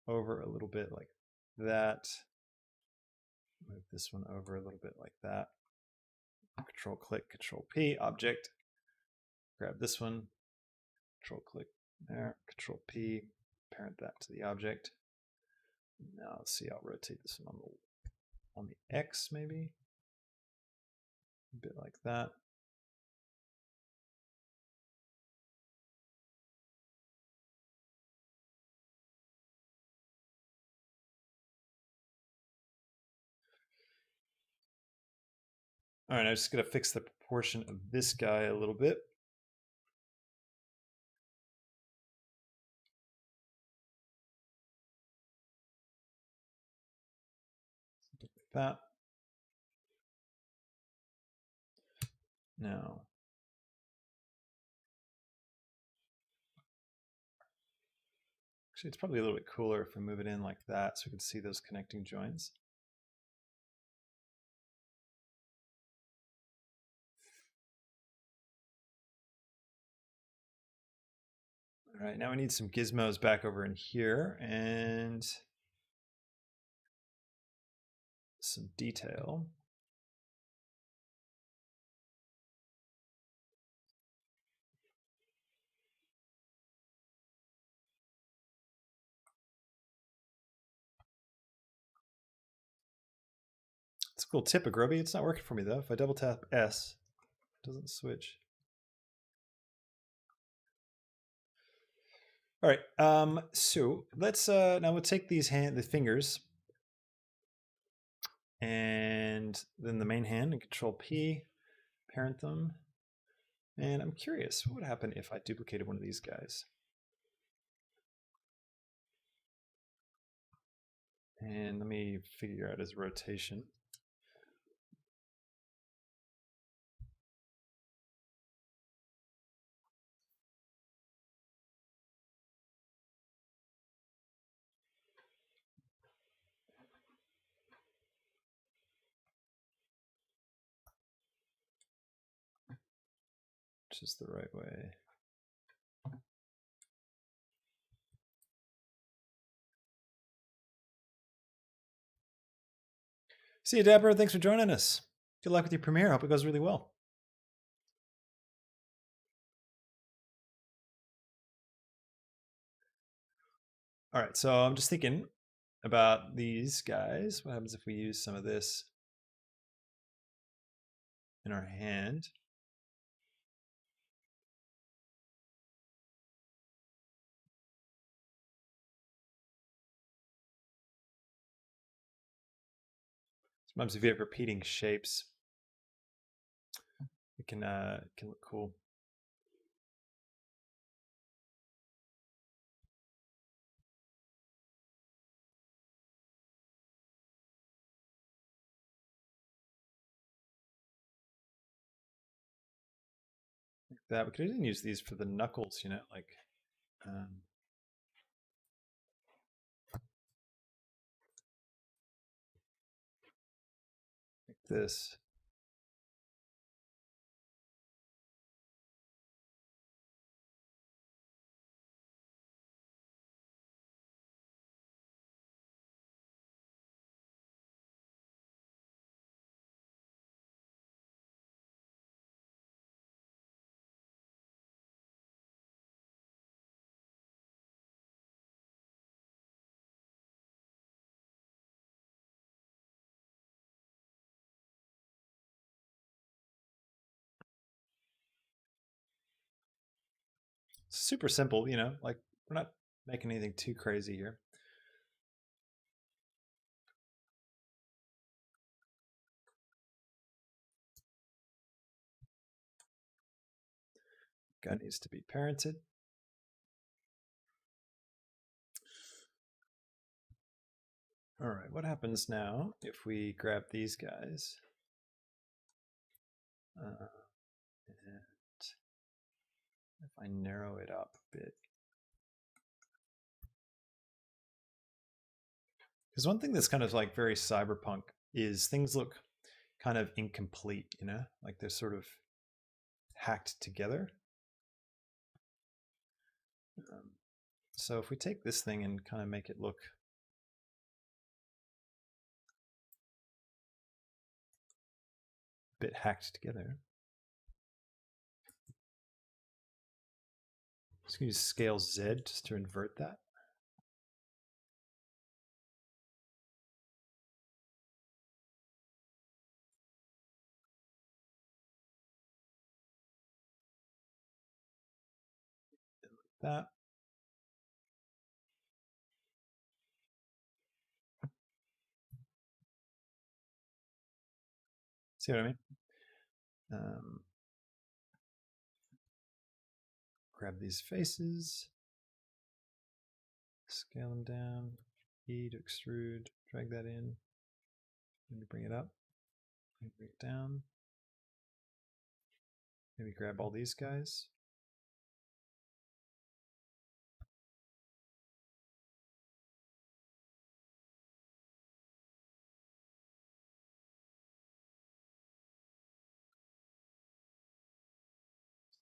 S1: over a little bit like that. Move this one over a little bit like that. Control click, Control P, object. Grab this one, Control click there, Control P, parent that to the object. Now let's see, I'll rotate this one on the X maybe. A bit like that. All right, I'm just gonna fix the proportion of this guy a little bit. Like that. Now, actually, it's probably a little bit cooler if we move it in like that so we can see those connecting joints. All right, now we need some gizmos back over in here and some detail. It's a cool tip, Agrobi. It's not working for me though. If I double tap S, it doesn't switch. All right, so let's now we'll take these the fingers and then the main hand and Control P, parent them. And I'm curious, what would happen if I duplicated one of these guys? And let me figure out his rotation. Which is the right way. See you, Deborah. Thanks for joining us. Good luck with your premiere. Hope it goes really well. All right, so I'm just thinking about these guys. What happens if we use some of this in our hand? Sometimes if you have repeating shapes, it can look cool. Like that. We could even use these for the knuckles, you know, like this. Super simple, you know, like we're not making anything too crazy here. Guy needs to be parented. All right, what happens now if we grab these guys and if I narrow it up a bit? Because one thing that's kind of like very cyberpunk is things look kind of incomplete, you know, like they're sort of hacked together. So if we take this thing and kind of make it look a bit hacked together, just gonna use scale Z just to invert that. That. See what I mean? Grab these faces, scale them down, E to extrude, drag that in, maybe bring it up, maybe bring it down, maybe grab all these guys.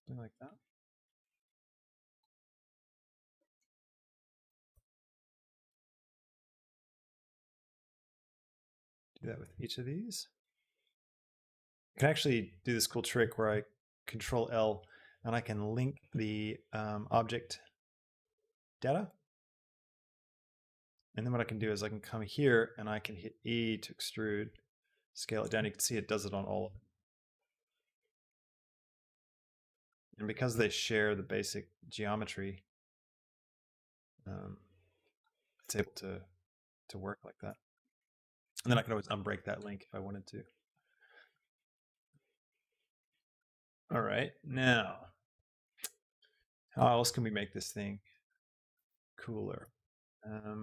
S1: Something like that. Do that with each of these. I can actually do this cool trick where I Control L and I can link the object data. And then what I can do is I can come here and I can hit E to extrude, scale it down. You can see it does it on all of them. And because they share the basic geometry, it's able to work like that. And then I can always unbreak that link if I wanted to. All right, now, how else can we make this thing cooler? I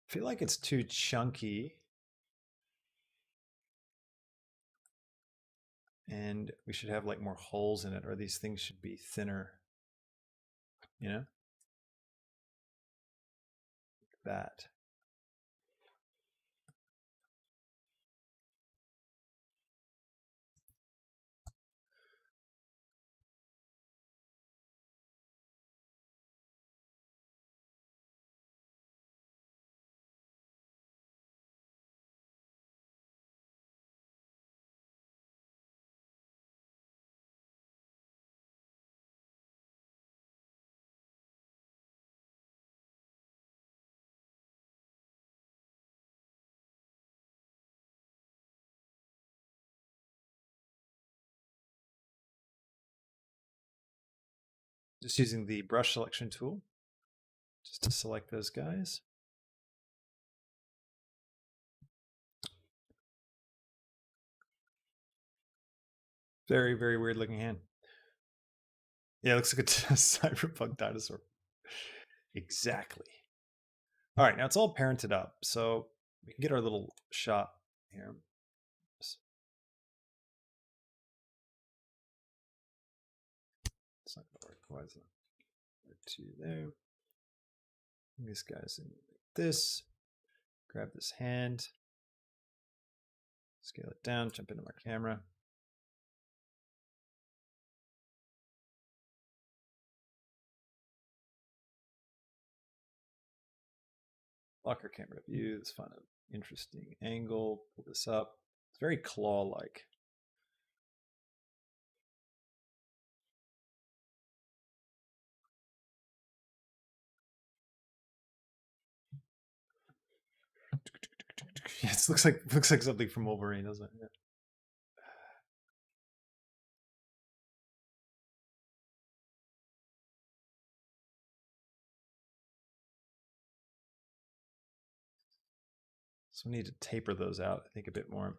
S1: feel like it's too chunky. And we should have like more holes in it, or these things should be thinner, you know? Like that. Just using the brush selection tool, just to select those guys. Very, very weird looking hand. Yeah, it looks like a cyberpunk dinosaur. Exactly. All right, now it's all parented up, so we can get our little shot here. It's not gonna work. Why is it? Two there. This guy's in like this. Grab this hand. Scale it down. Jump into my camera. Lock our camera view. Let's find an interesting angle. Pull this up. It's very claw-like. Yes, looks like something from Wolverine, doesn't it? Yeah. So we need to taper those out, I think, a bit more.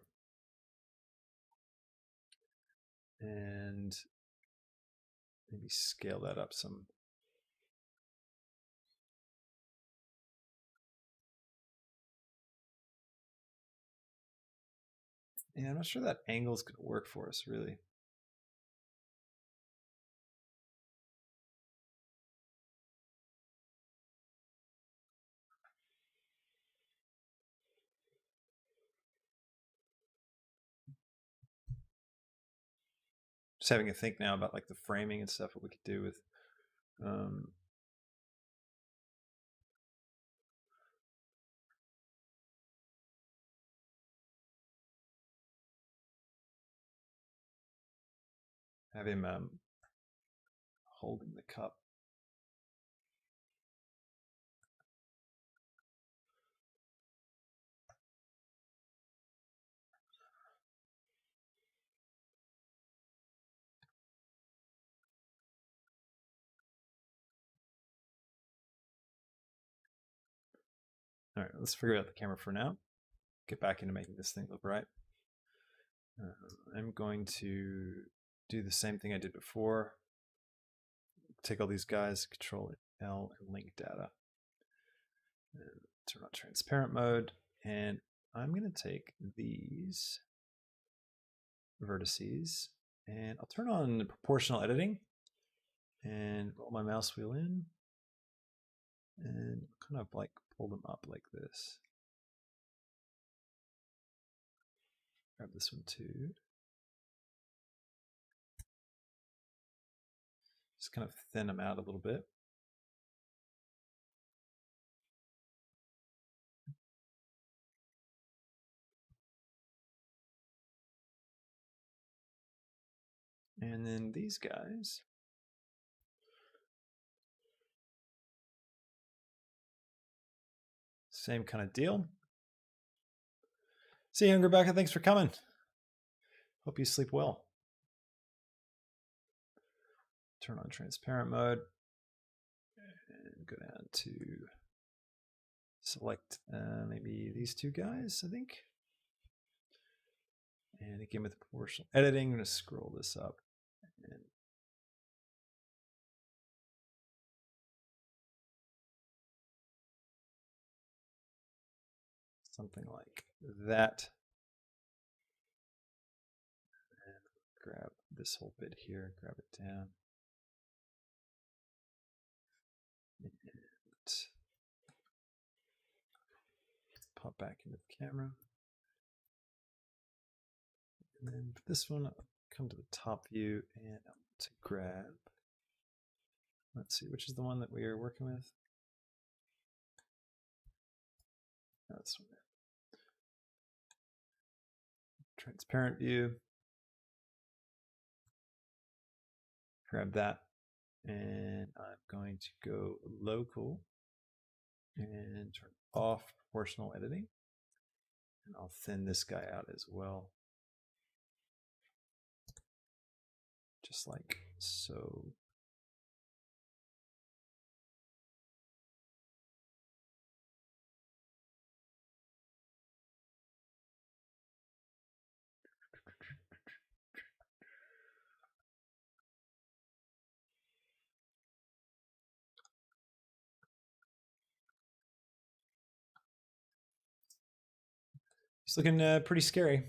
S1: And maybe scale that up some. Yeah, I'm not sure that angle's going to work for us, really. Just having to think now about like the framing and stuff, what we could do with have him holding the cup. All right, let's figure out the camera for now. Get back into making this thing look right. I'm going to do the same thing I did before. Take all these guys, Control L, and link data. And turn on transparent mode, and I'm going to take these vertices, and I'll turn on proportional editing, and roll my mouse wheel in, and kind of like pull them up like this. Grab this one too. Just kind of thin them out a little bit. And then these guys, same kind of deal. See you, Rebecca. Thanks for coming. Hope you sleep well. Turn on transparent mode and go down to select maybe these two guys, I think. And again, with proportional editing, I'm going to scroll this up and something like that. And grab this whole bit here, grab it down. And pop back into the camera. And then for this one, I'll come to the top view and I'm going to grab, let's see, which is the one that we are working with? That's one. Transparent view. Grab that. And I'm going to go local and turn off proportional editing. And I'll thin this guy out as well. Just like so. It's looking pretty scary.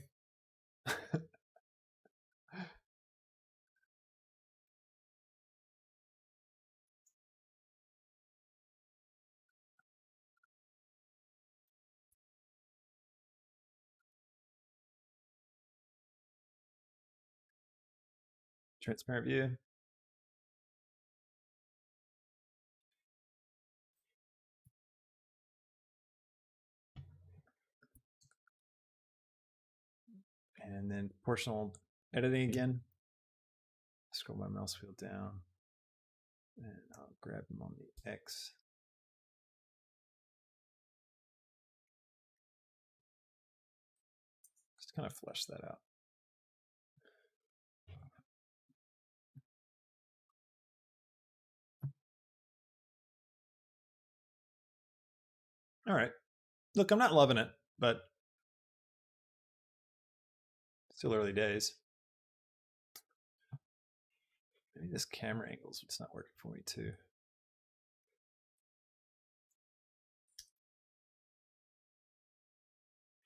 S1: Transparent view. And then proportional editing again. Scroll my mouse wheel down. And I'll grab them on the X. Just kind of flesh that out. All right. Look, I'm not loving it, but still early days. Maybe this camera angle's it's not working for me too.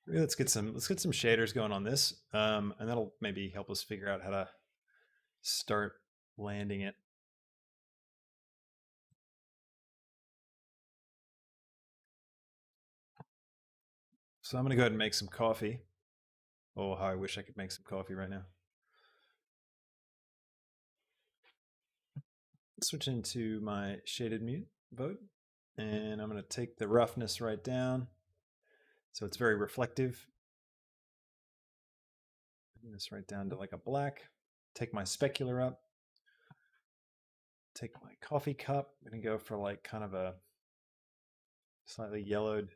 S1: Maybe let's get some shaders going on this, and that'll maybe help us figure out how to start landing it. So I'm gonna go ahead and make some coffee. Oh, how I wish I could make some coffee right now. Switch into my shaded mode, and I'm going to take the roughness right down so it's very reflective. Bring this right down to like a black. Take my specular up. Take my coffee cup. I'm going to go for like kind of a slightly yellowed.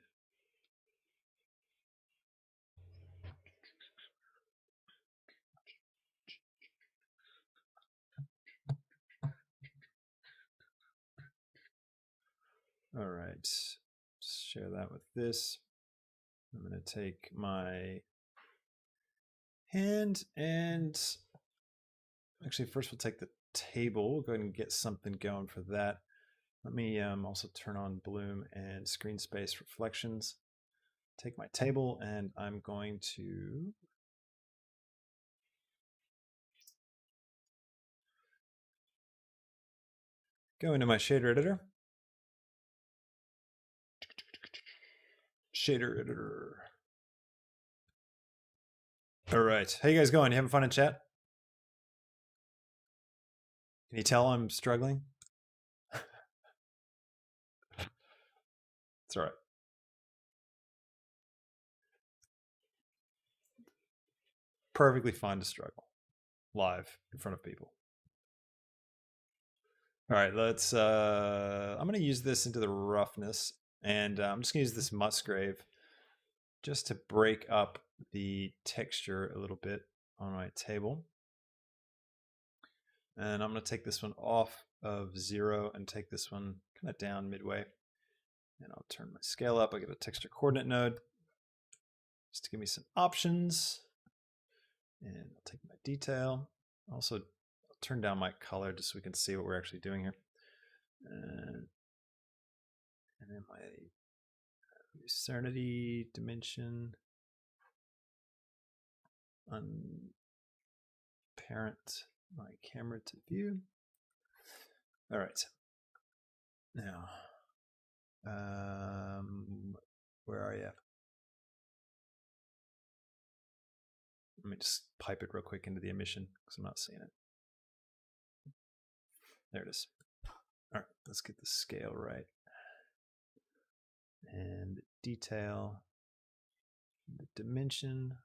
S1: All right, just share that with this. I'm going to take my hand and actually first we'll take the table. We'll go ahead and get something going for that. Let me also turn on bloom and screen space reflections. Take my table and I'm going to go into my shader editor. Shader editor. All right. How you guys going? You having fun in chat? Can you tell I'm struggling? It's all right. Perfectly fine to struggle live in front of people. All right, let's I'm going to use this into the roughness, and I'm just going to use this Musgrave just to break up the texture a little bit on my table. And I'm going to take this one off of 0 and take this one kind of down midway. And I'll turn my scale up. I'll get a texture coordinate node just to give me some options. And I'll take my detail. Also, I'll turn down my color just so we can see what we're actually doing here. And then my lucidity dimension, unparent my camera to view. All right. Now, where are you? Let me just pipe it real quick into the emission because I'm not seeing it. There it is. All right, let's get the scale right. And detail, the dimension.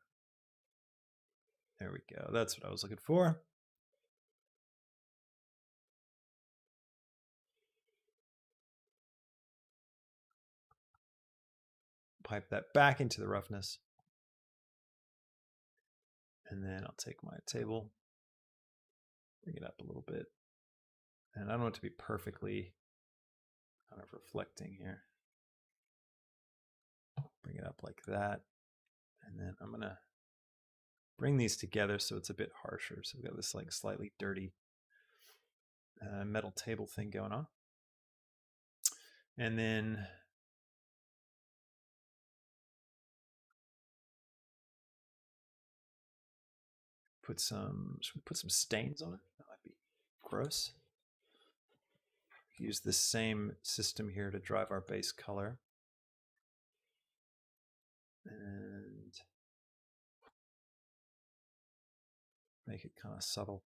S1: There we go. That's what I was looking for. Pipe that back into the roughness. And then I'll take my table, bring it up a little bit. And I don't want it to be perfectly kind of reflecting here. Bring it up like that. And then I'm going to bring these together so it's a bit harsher. So we've got this like slightly dirty metal table thing going on. And then should we put some stains on it? That might be gross. Use this same system here to drive our base color. And make it kind of subtle.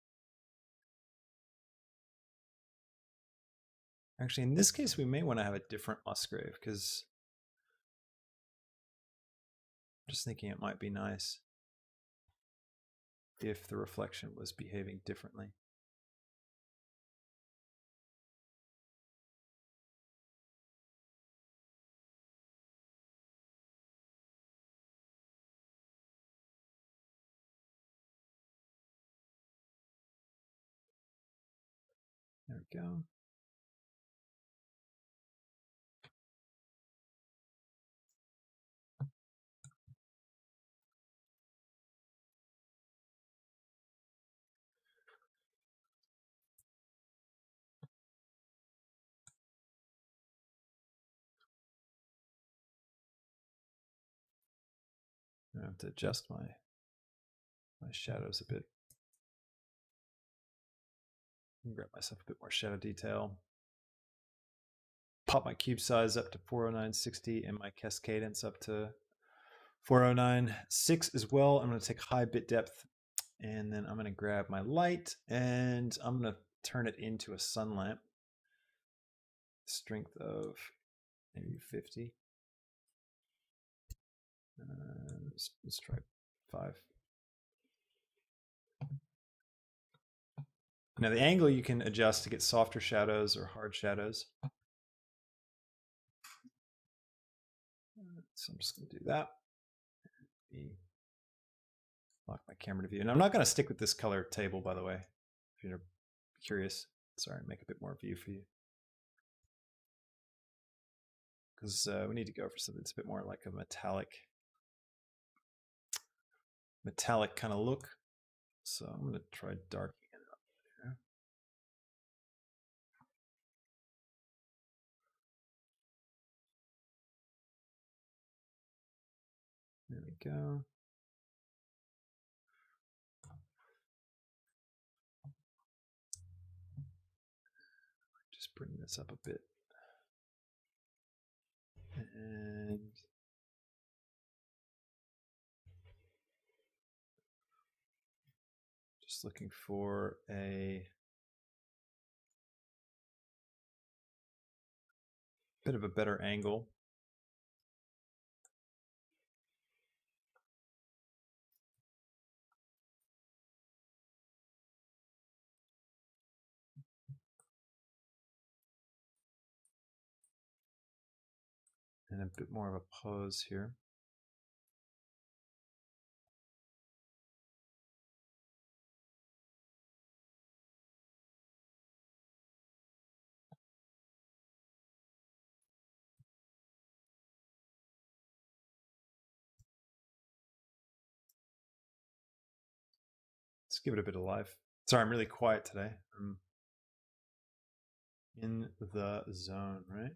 S1: Actually, in this case, we may want to have a different Musgrave because I'm just thinking it might be nice if the reflection was behaving differently. There we go. I have to adjust my shadows a bit. Grab myself a bit more shadow detail. Pop my cube size up to 40960 and my cascadance up to 409.6 as well. I'm going to take high bit depth, and then I'm going to grab my light and I'm going to turn it into a sun lamp. Strength of maybe 50. Let's try 5. Now the angle you can adjust to get softer shadows or hard shadows. So I'm just going to do that. Lock my camera to view. And I'm not going to stick with this color table, by the way, if you're curious. Sorry, make a bit more view for you. Because we need to go for something that's a bit more like a metallic kind of look. So I'm going to try darkening it up here. There we go. Just bring this up a bit. And just looking for a bit of a better angle. And a bit more of a pose here. Let's give it a bit of life. Sorry, I'm really quiet today. I'm in the zone, right?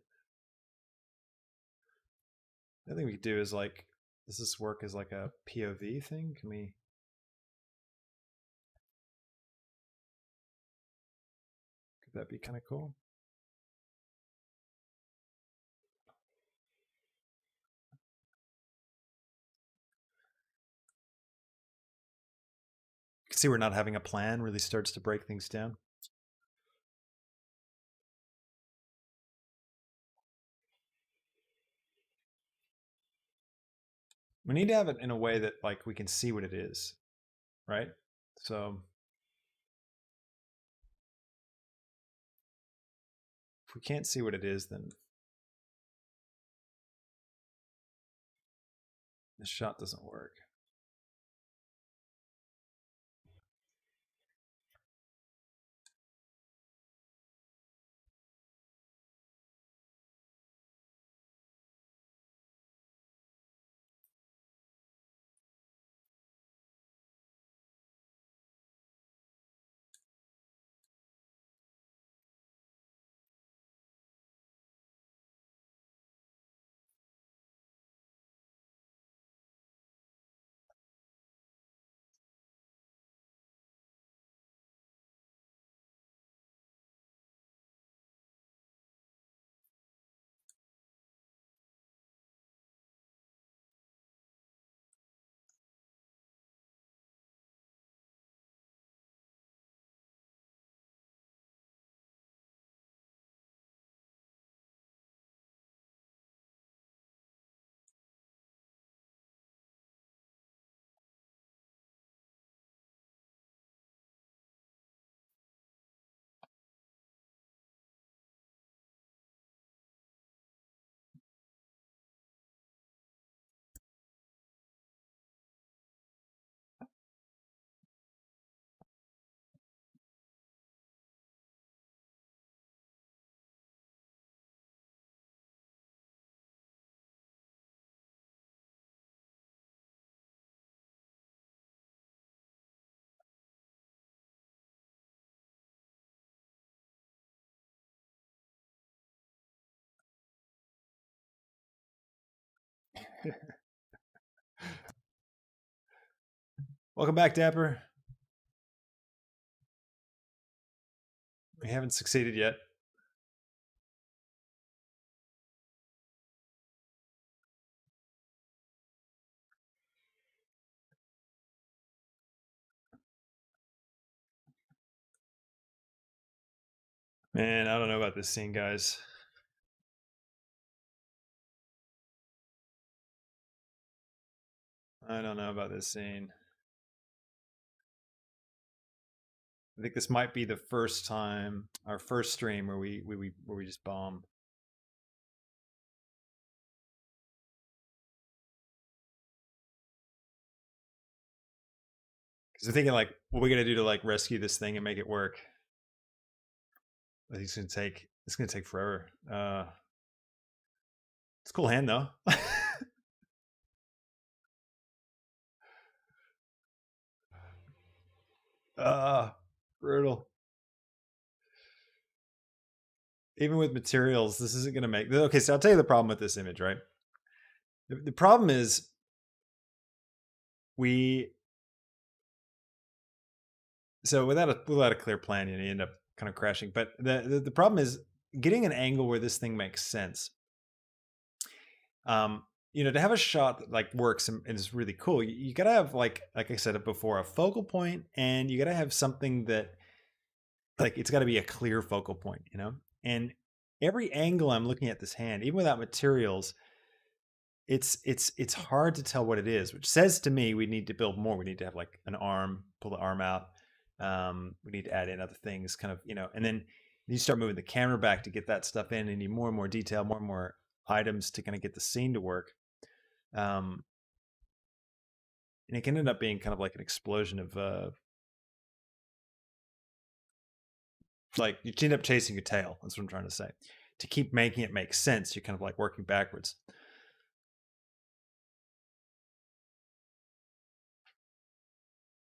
S1: The other thing we could do is like, does this work as like a POV thing? Can we? Could that be kind of cool? You can see we're not having a plan really starts to break things down. We need to have it in a way that like we can see what it is, right? So if we can't see what it is, then the shot doesn't work. Welcome back, Dapper. We haven't succeeded yet. Man, I don't know about this scene, guys. I don't know about this scene. I think this might be the first time, our first stream where we just bomb. Because we're thinking like, what are we gonna do to like rescue this thing and make it work? I think it's gonna take forever. It's a cool hand though. Brutal. Even with materials, this isn't gonna make. Okay, so I'll tell you the problem with this image, right? The problem is we so without a clear plan, you end up kind of crashing. But the problem is getting an angle where this thing makes sense. To have a shot that like works and is really cool, you gotta have like I said it before, a focal point, and you gotta have something that like it's got to be a clear focal point, And every angle I'm looking at this hand, even without materials, it's hard to tell what it is, which says to me we need to build more. We need to have like an arm, pull the arm out. We need to add in other things, kind of, and then you start moving the camera back to get that stuff in, and need more and more detail, more and more items to kind of get the scene to work. And it can end up being kind of like an explosion of like you end up chasing your tail. That's what I'm trying to say. To keep making it make sense, you're kind of like working backwards.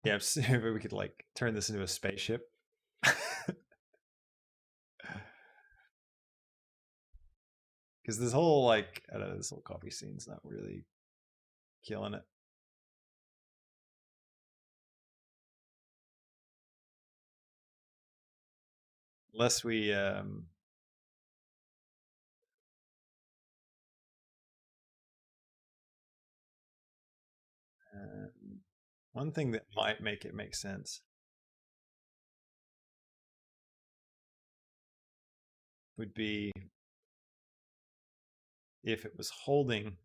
S1: Yeah, maybe we could like turn this into a spaceship. Because this whole like I don't know, this whole coffee scene's not really killing it. Unless we one thing that might make it make sense would be if it was holding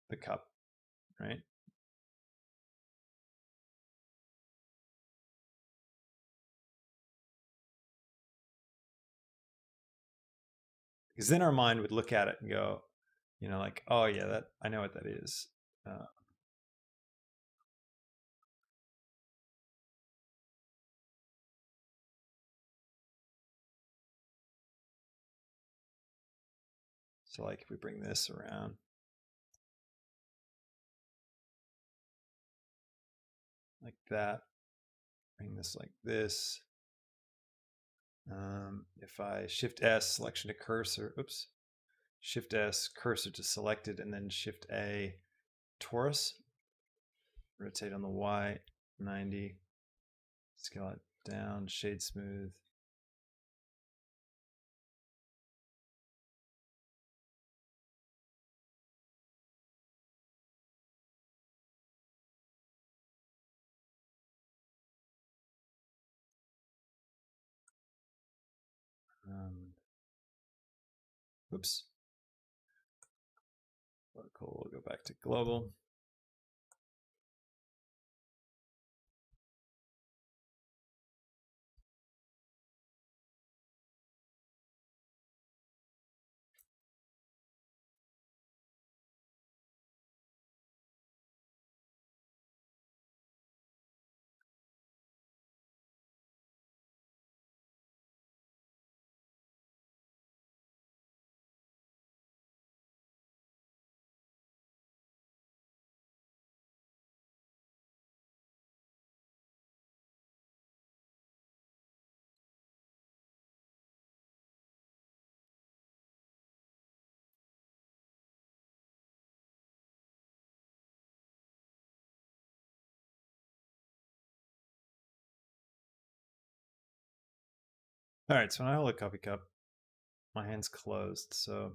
S1: the cup, right? Because then our mind would look at it and go, like, oh yeah, that I know what that is. So like if we bring this around, like that, bring this like this. If I shift S, selection to cursor, oops, shift S, cursor to selected, and then shift A, torus, rotate on the Y, 90, scale it down, shade smooth. Oops. Cool. We'll go back to global. All right, so when I hold a coffee cup, my hand's closed, so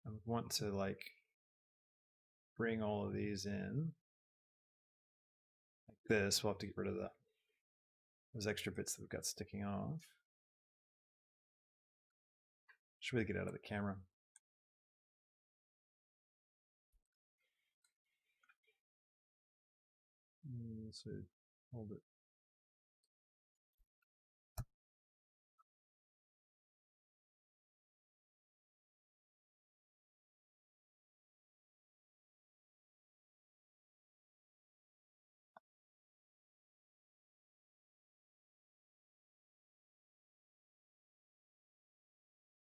S1: I want to like bring all of these in like this. We'll have to get rid of those extra bits that we've got sticking off. Should really get out of the camera. So hold it.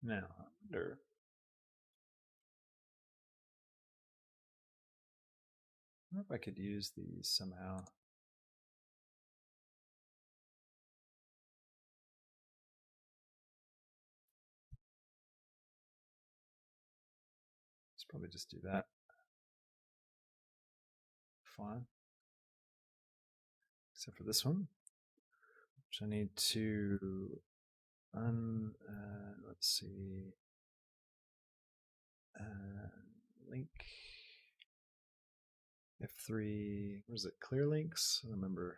S1: Now, I wonder if I could use these somehow. Let's probably just do that. Fine. Except for this one, which I need to let's see, link F3. What is it? Clear links? I don't remember.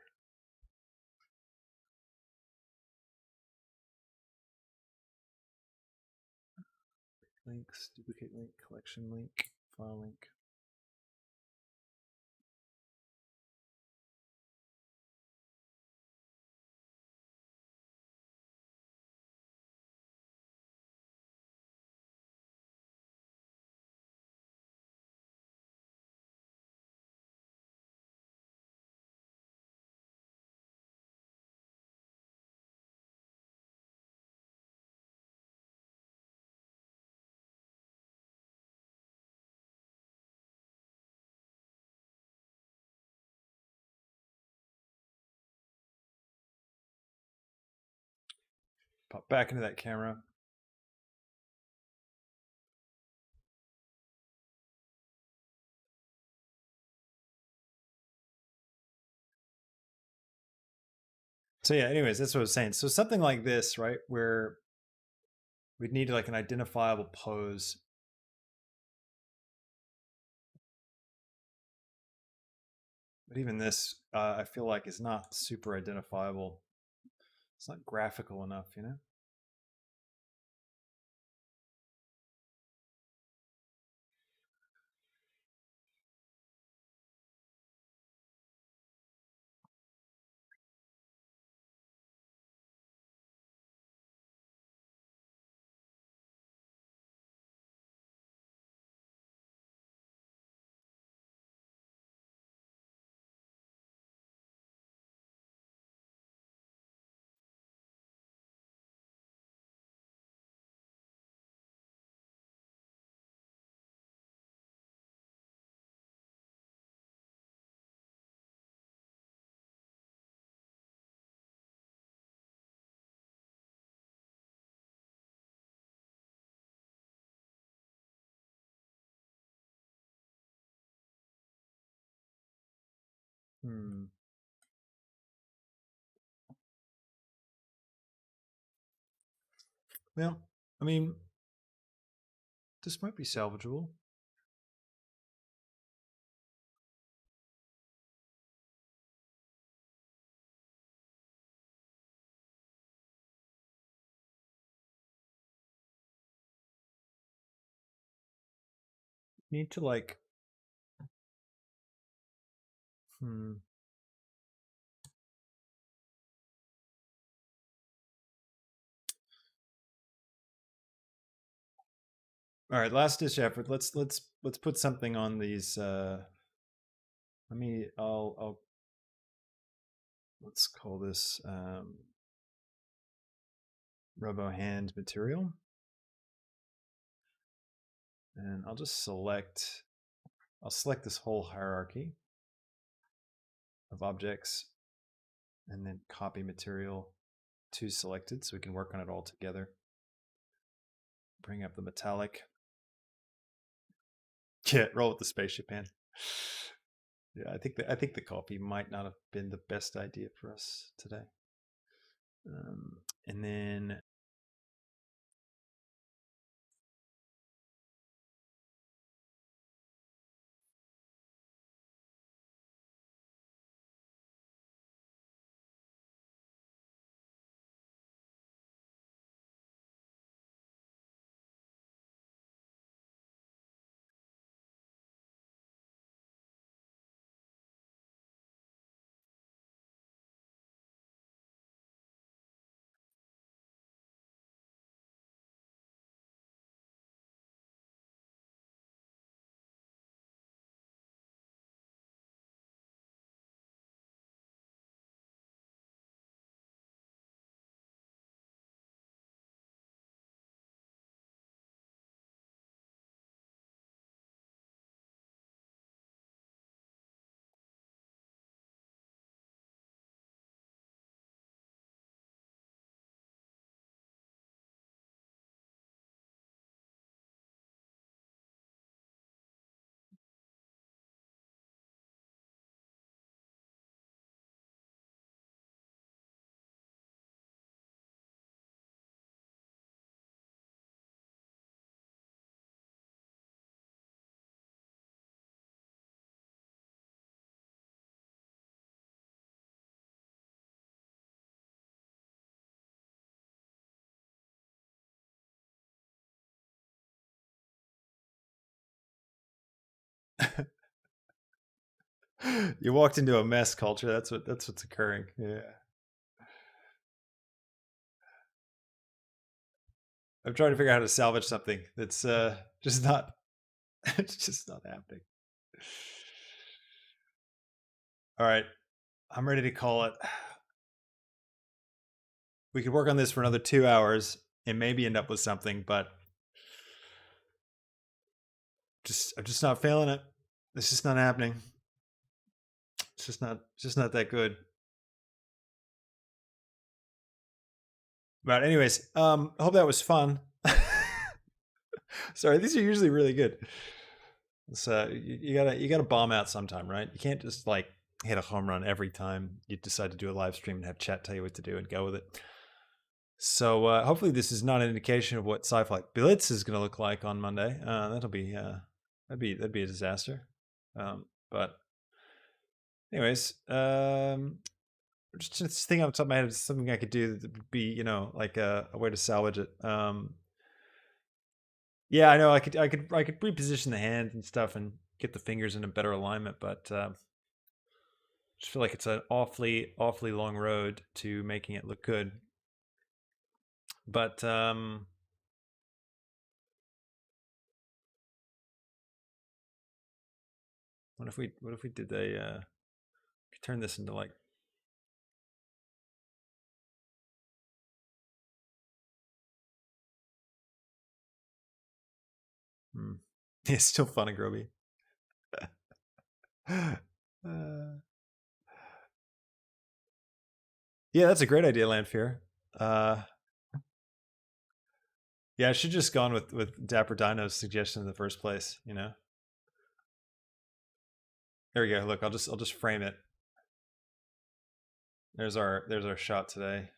S1: Links, duplicate link, collection link, file link. Pop back into that camera. So yeah, anyways, that's what I was saying. So something like this, right, where we'd need like an identifiable pose. But even this, I feel like is not super identifiable. It's not graphical enough, you know? Hmm. Well, I mean, this might be salvageable. Need to like, hmm. All right, last ditch effort. Let's put something on these. Let me. I'll. Let's call this Robo Hand material, and I'll just select. I'll select this whole hierarchy of objects, and then copy material to selected, so we can work on it all together. Bring up the metallic. Yeah, roll with the spaceship hand. Yeah, I think the copy might not have been the best idea for us today. And then you walked into a mess culture. That's what's occurring. Yeah. I'm trying to figure out how to salvage something that's just not it's just not happening. All right. I'm ready to call it. We could work on this for another 2 hours and maybe end up with something, but I'm just not feeling it. It's just not happening. It's just not that good. But anyways, I hope that was fun. Sorry, these are usually really good. So you gotta bomb out sometime, right? You can't just like hit a home run every time you decide to do a live stream and have chat tell you what to do and go with it. So hopefully this is not an indication of what Sci-Fi Blitz is going to look like on Monday. That'd be a disaster. But anyways, just thinking off the top of my head of something I could do that would be like a way to salvage it. Yeah, I know I could reposition the hand and stuff and get the fingers in a better alignment, but just feel like it's an awfully long road to making it look good. But what if we did turn this into like it's still fun and Groby. Yeah, that's a great idea, Lanfear. Uh, yeah, I should just gone with Dapper Dino's suggestion in the first place. There we go. Look, I'll just frame it. There's our shot today.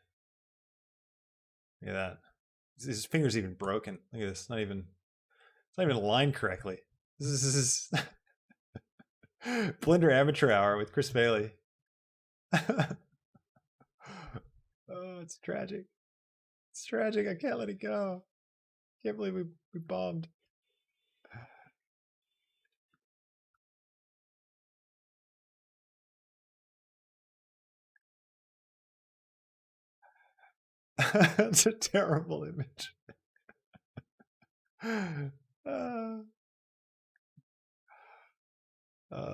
S1: Look at that. His finger's even broken. Look at this. It's not even aligned correctly. This is Blender Amateur Hour with Chris Bailey. Oh, it's tragic. It's tragic. I can't let it go. Can't believe we bombed. That's a terrible image.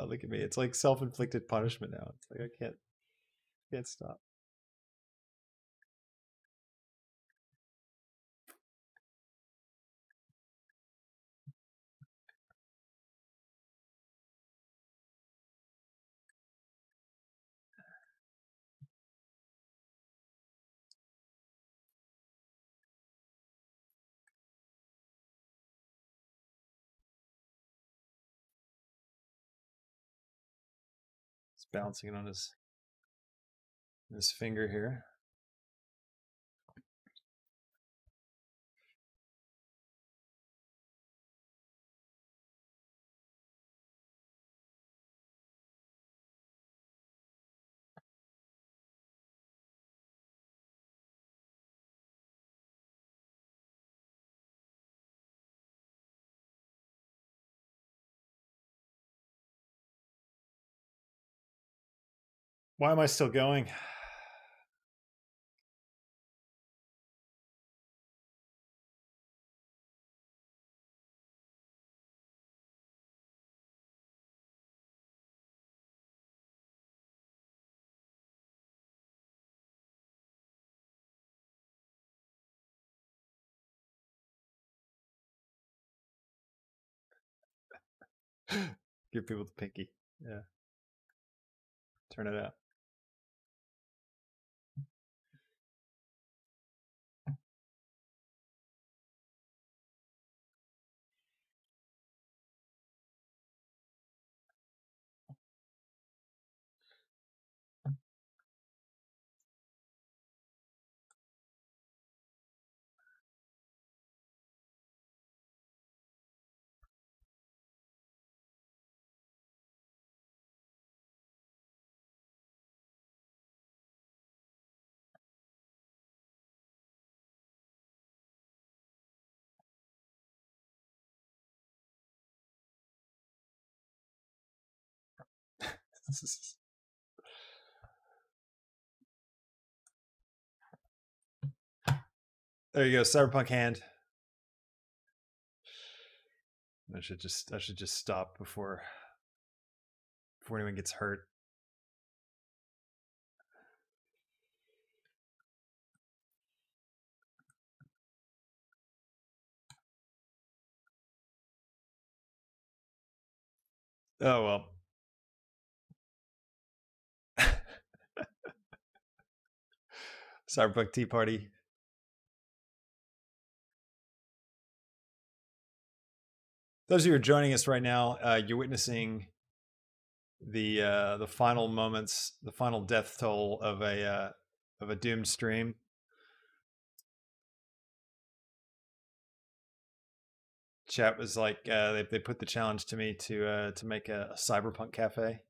S1: Look at me. It's like self-inflicted punishment now. It's like I can't stop. It's bouncing it on his finger here. Why am I still going? Give people the pinky. Yeah. Turn it out. There you go, Cyberpunk hand. I should just stop before anyone gets hurt. Oh well. Cyberpunk Tea Party. Those of you who are joining us right now, you're witnessing the final moments, the final death toll of a doomed stream. Chat was like, they put the challenge to me to make a cyberpunk cafe,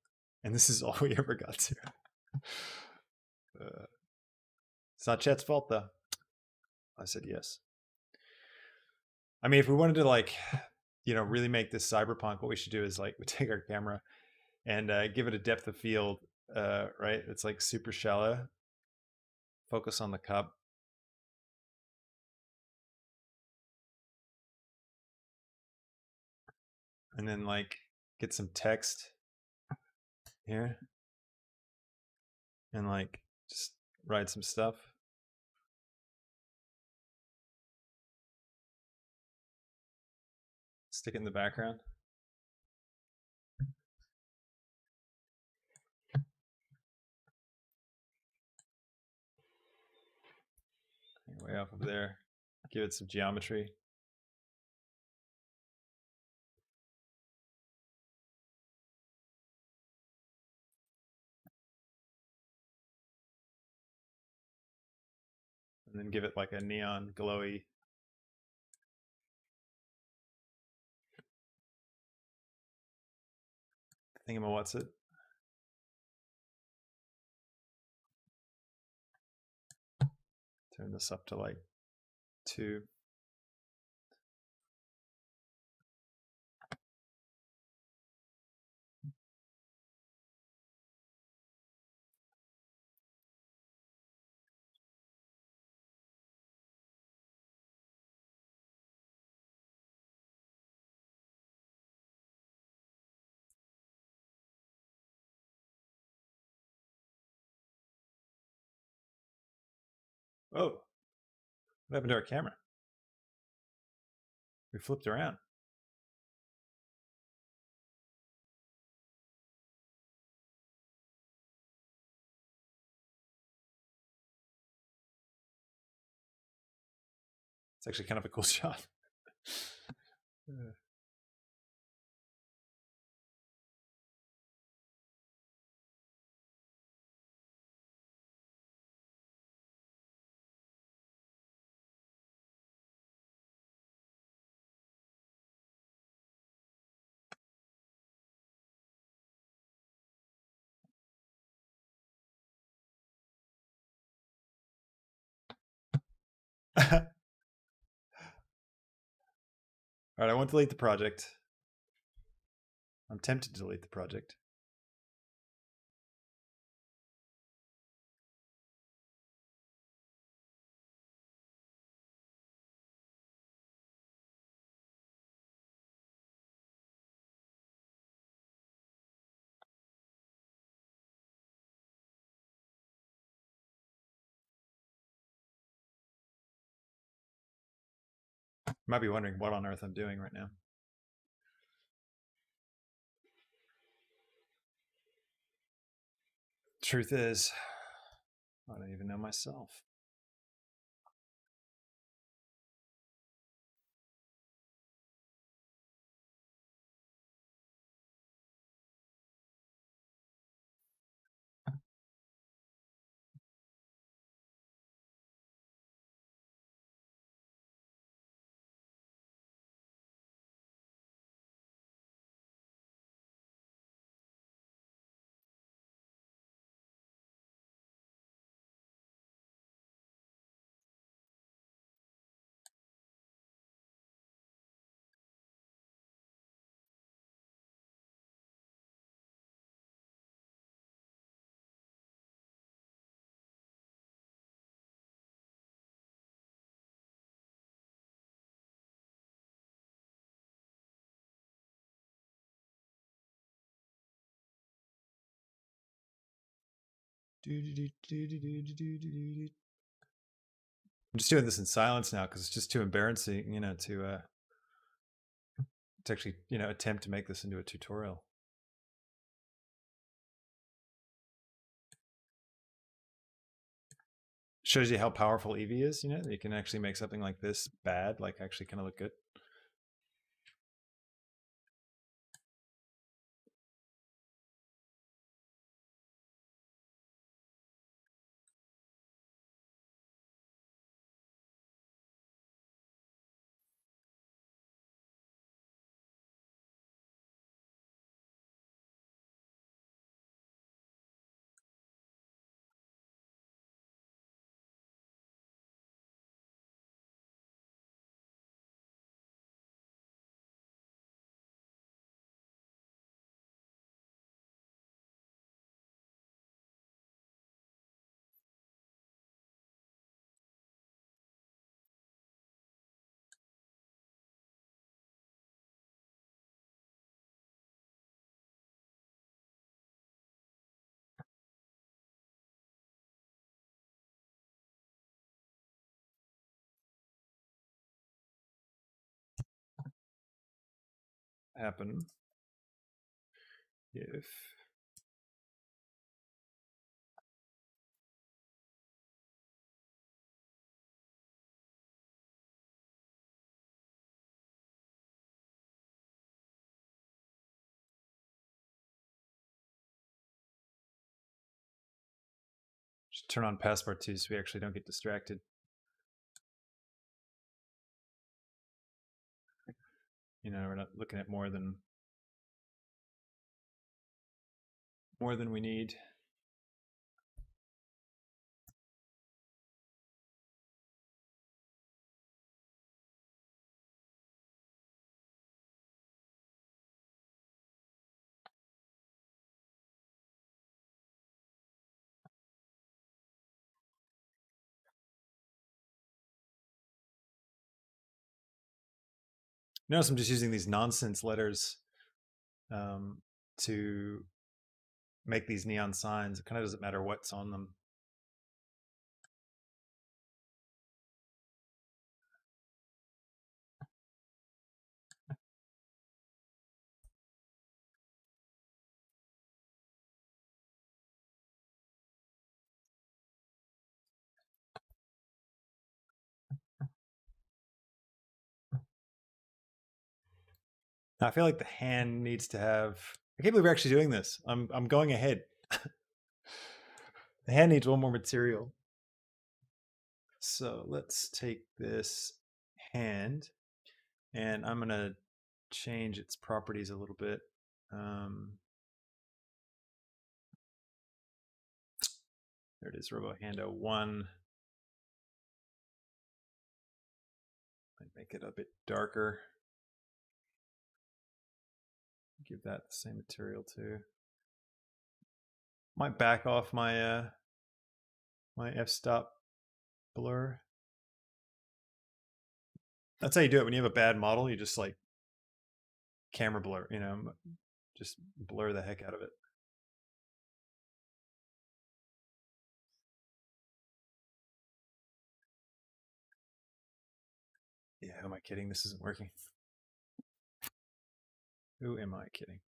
S1: and this is all we ever got to. It's not Chat's fault though. I said yes. I mean, if we wanted to like, really make this cyberpunk, what we should do is like we take our camera and give it a depth of field, right? It's like super shallow. Focus on the cup. And then like get some text here. And like just write some stuff. Stick it in the background. Way off of there. Give it some geometry. And then give it like a neon glowy what's it. Turn this up to like 2. Oh, what happened to our camera? We flipped around. It's actually kind of a cool shot. All right, I won't delete the project. I'm tempted to delete the project. might be wondering what on earth I'm doing right now. Truth is, I don't even know myself. I'm just doing this in silence now because it's just too embarrassing, to actually, attempt to make this into a tutorial. Shows you how powerful Eevee is, that you can actually make something like this bad, like actually kind of look good. Happen if just turn on passport 2 so we actually don't get distracted. We're not looking at more than we need. Notice I'm just using these nonsense letters to make these neon signs. It kind of doesn't matter what's on them. I feel like the hand needs to have. I can't believe we're actually doing this. I'm going ahead. The hand needs one more material. So let's take this hand, and I'm gonna change its properties a little bit. There it is, RoboHando 1. Might make it a bit darker. Give that the same material too. Might back off my my f-stop blur. That's how you do it when you have a bad model. You just like camera blur, just blur the heck out of it. Yeah, am I kidding? This isn't working. Who am I kidding?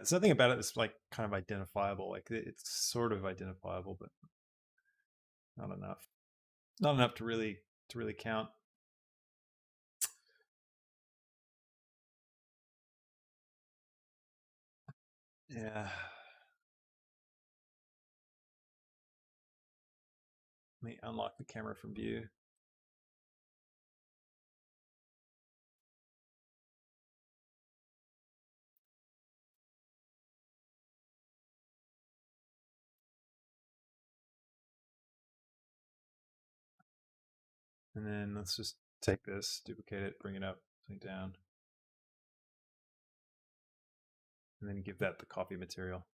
S1: Something about it that's like kind of identifiable. Like it's sort of identifiable, but not enough. Not enough to really count. Yeah. Let me unlock the camera from view. And then let's just take this, duplicate it, bring it up, bring it down. And then give that the copy material.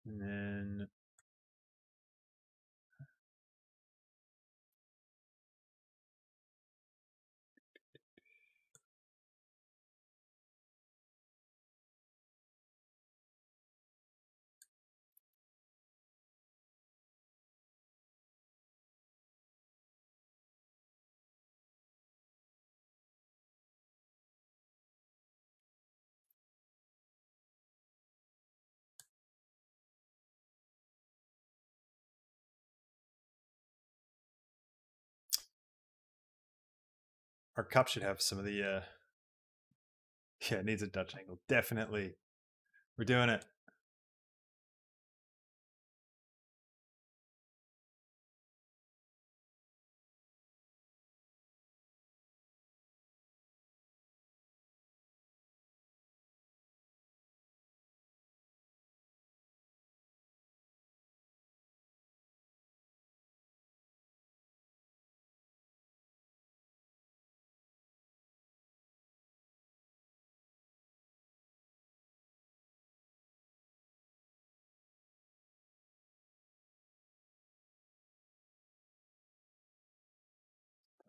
S1: And then our cup should have some of the yeah, it needs a Dutch angle. Definitely. We're doing it.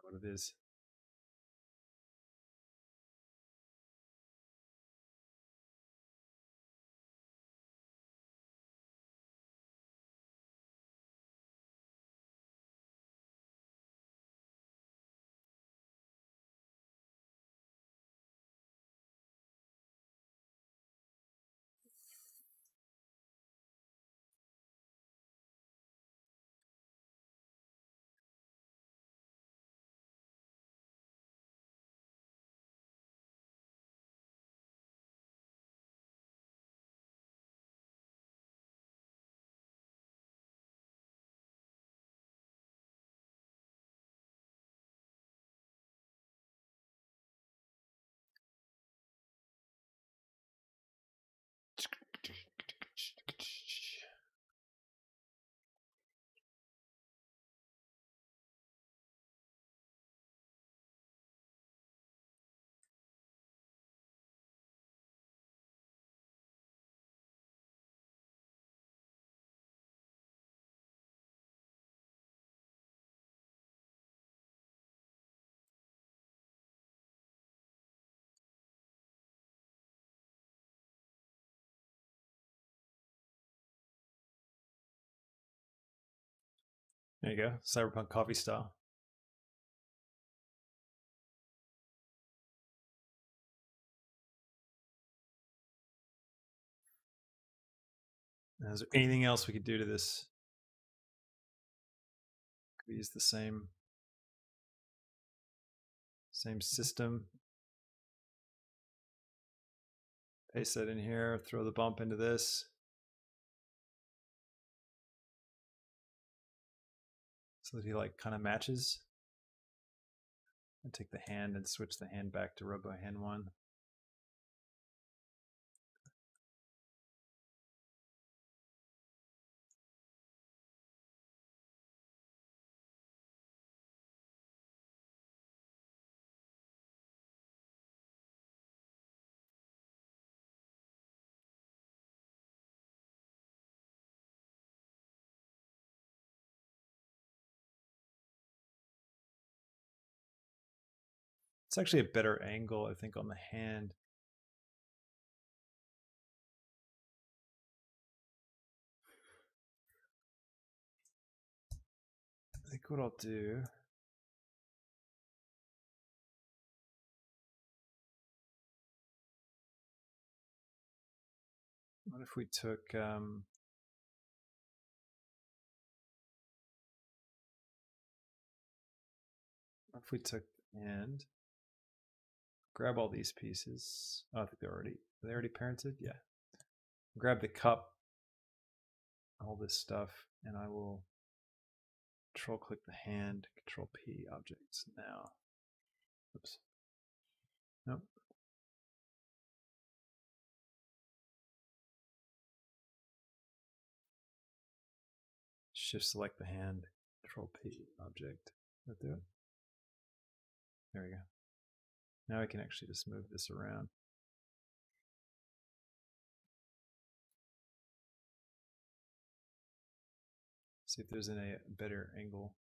S1: What it is. There you go. Cyberpunk coffee style. Now, is there anything else we could do to this? Could we use the same system? Paste that in here, throw the bump into this. So that he like kind of matches. And take the hand and switch the hand back to Robo Hand 1. It's actually a better angle, I think, on the hand. I think what I'll do. What if we took and grab all these pieces. Oh, I think are they already parented? Yeah. Grab the cup, all this stuff, and I will control click the hand, control P objects now. Oops. Nope. Shift select the hand, control P object. That do it? There we go. Now I can actually just move this around. See if there's a better angle.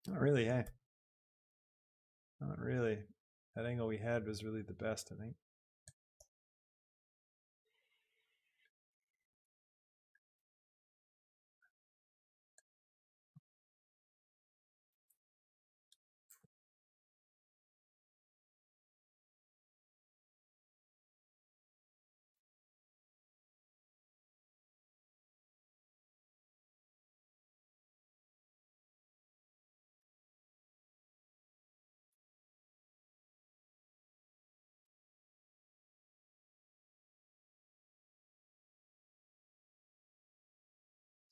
S1: Not really, hey. Not really. That angle we had was really the best, I think.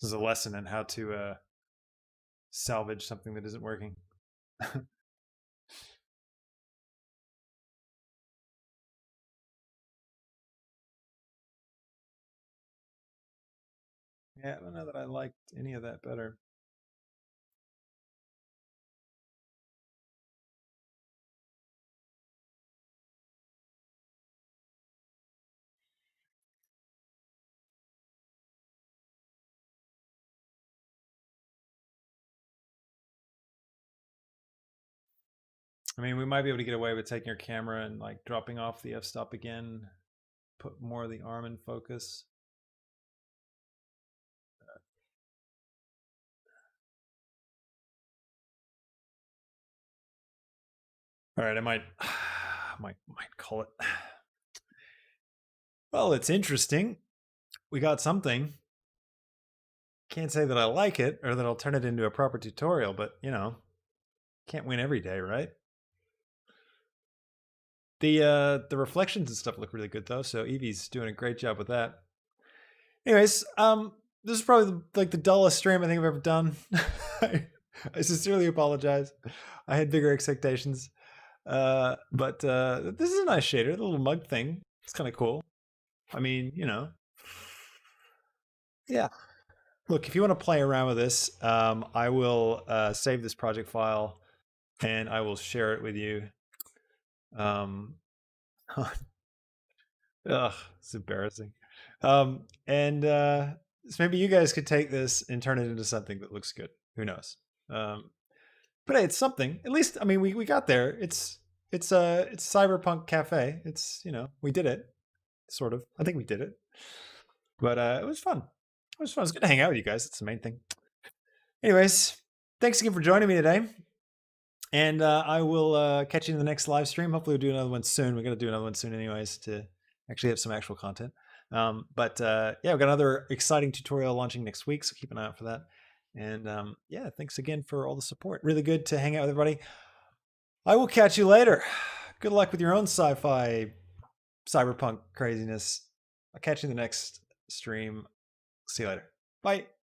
S1: This is a lesson in how to salvage something that isn't working. Yeah, I don't know that I liked any of that better. I mean, we might be able to get away with taking your camera and like dropping off the f-stop again, put more of the arm in focus. All right, I might call it. Well, it's interesting. We got something. Can't say that I like it or that I'll turn it into a proper tutorial, but you know, can't win every day, right? The reflections and stuff look really good though, so Evie's doing a great job with that. Anyways, this is probably like the dullest stream I think I've ever done. I sincerely apologize. I had bigger expectations. But this is a nice shader, the little mug thing. It's kind of cool. I mean, you know. Yeah. Look, if you want to play around with this, I will save this project file and I will share it with you. Ugh, it's embarrassing. And so maybe you guys could take this and turn it into something that looks good. Who knows? But hey, it's something. At least, I mean, we got there. It's Cyberpunk Cafe. It's, you know, we did it, sort of. I think we did it. But it was fun. It was fun. It's good to hang out with you guys. That's the main thing. Anyways, thanks again for joining me today. And I will catch you in the next live stream. Hopefully we'll do another one soon. We're going to do another one soon anyways to actually have some actual content. But yeah, we've got another exciting tutorial launching next week, so keep an eye out for that. And yeah, thanks again for all the support. Really good to hang out with everybody. I will catch you later. Good luck with your own sci-fi cyberpunk craziness. I'll catch you in the next stream. See you later. Bye.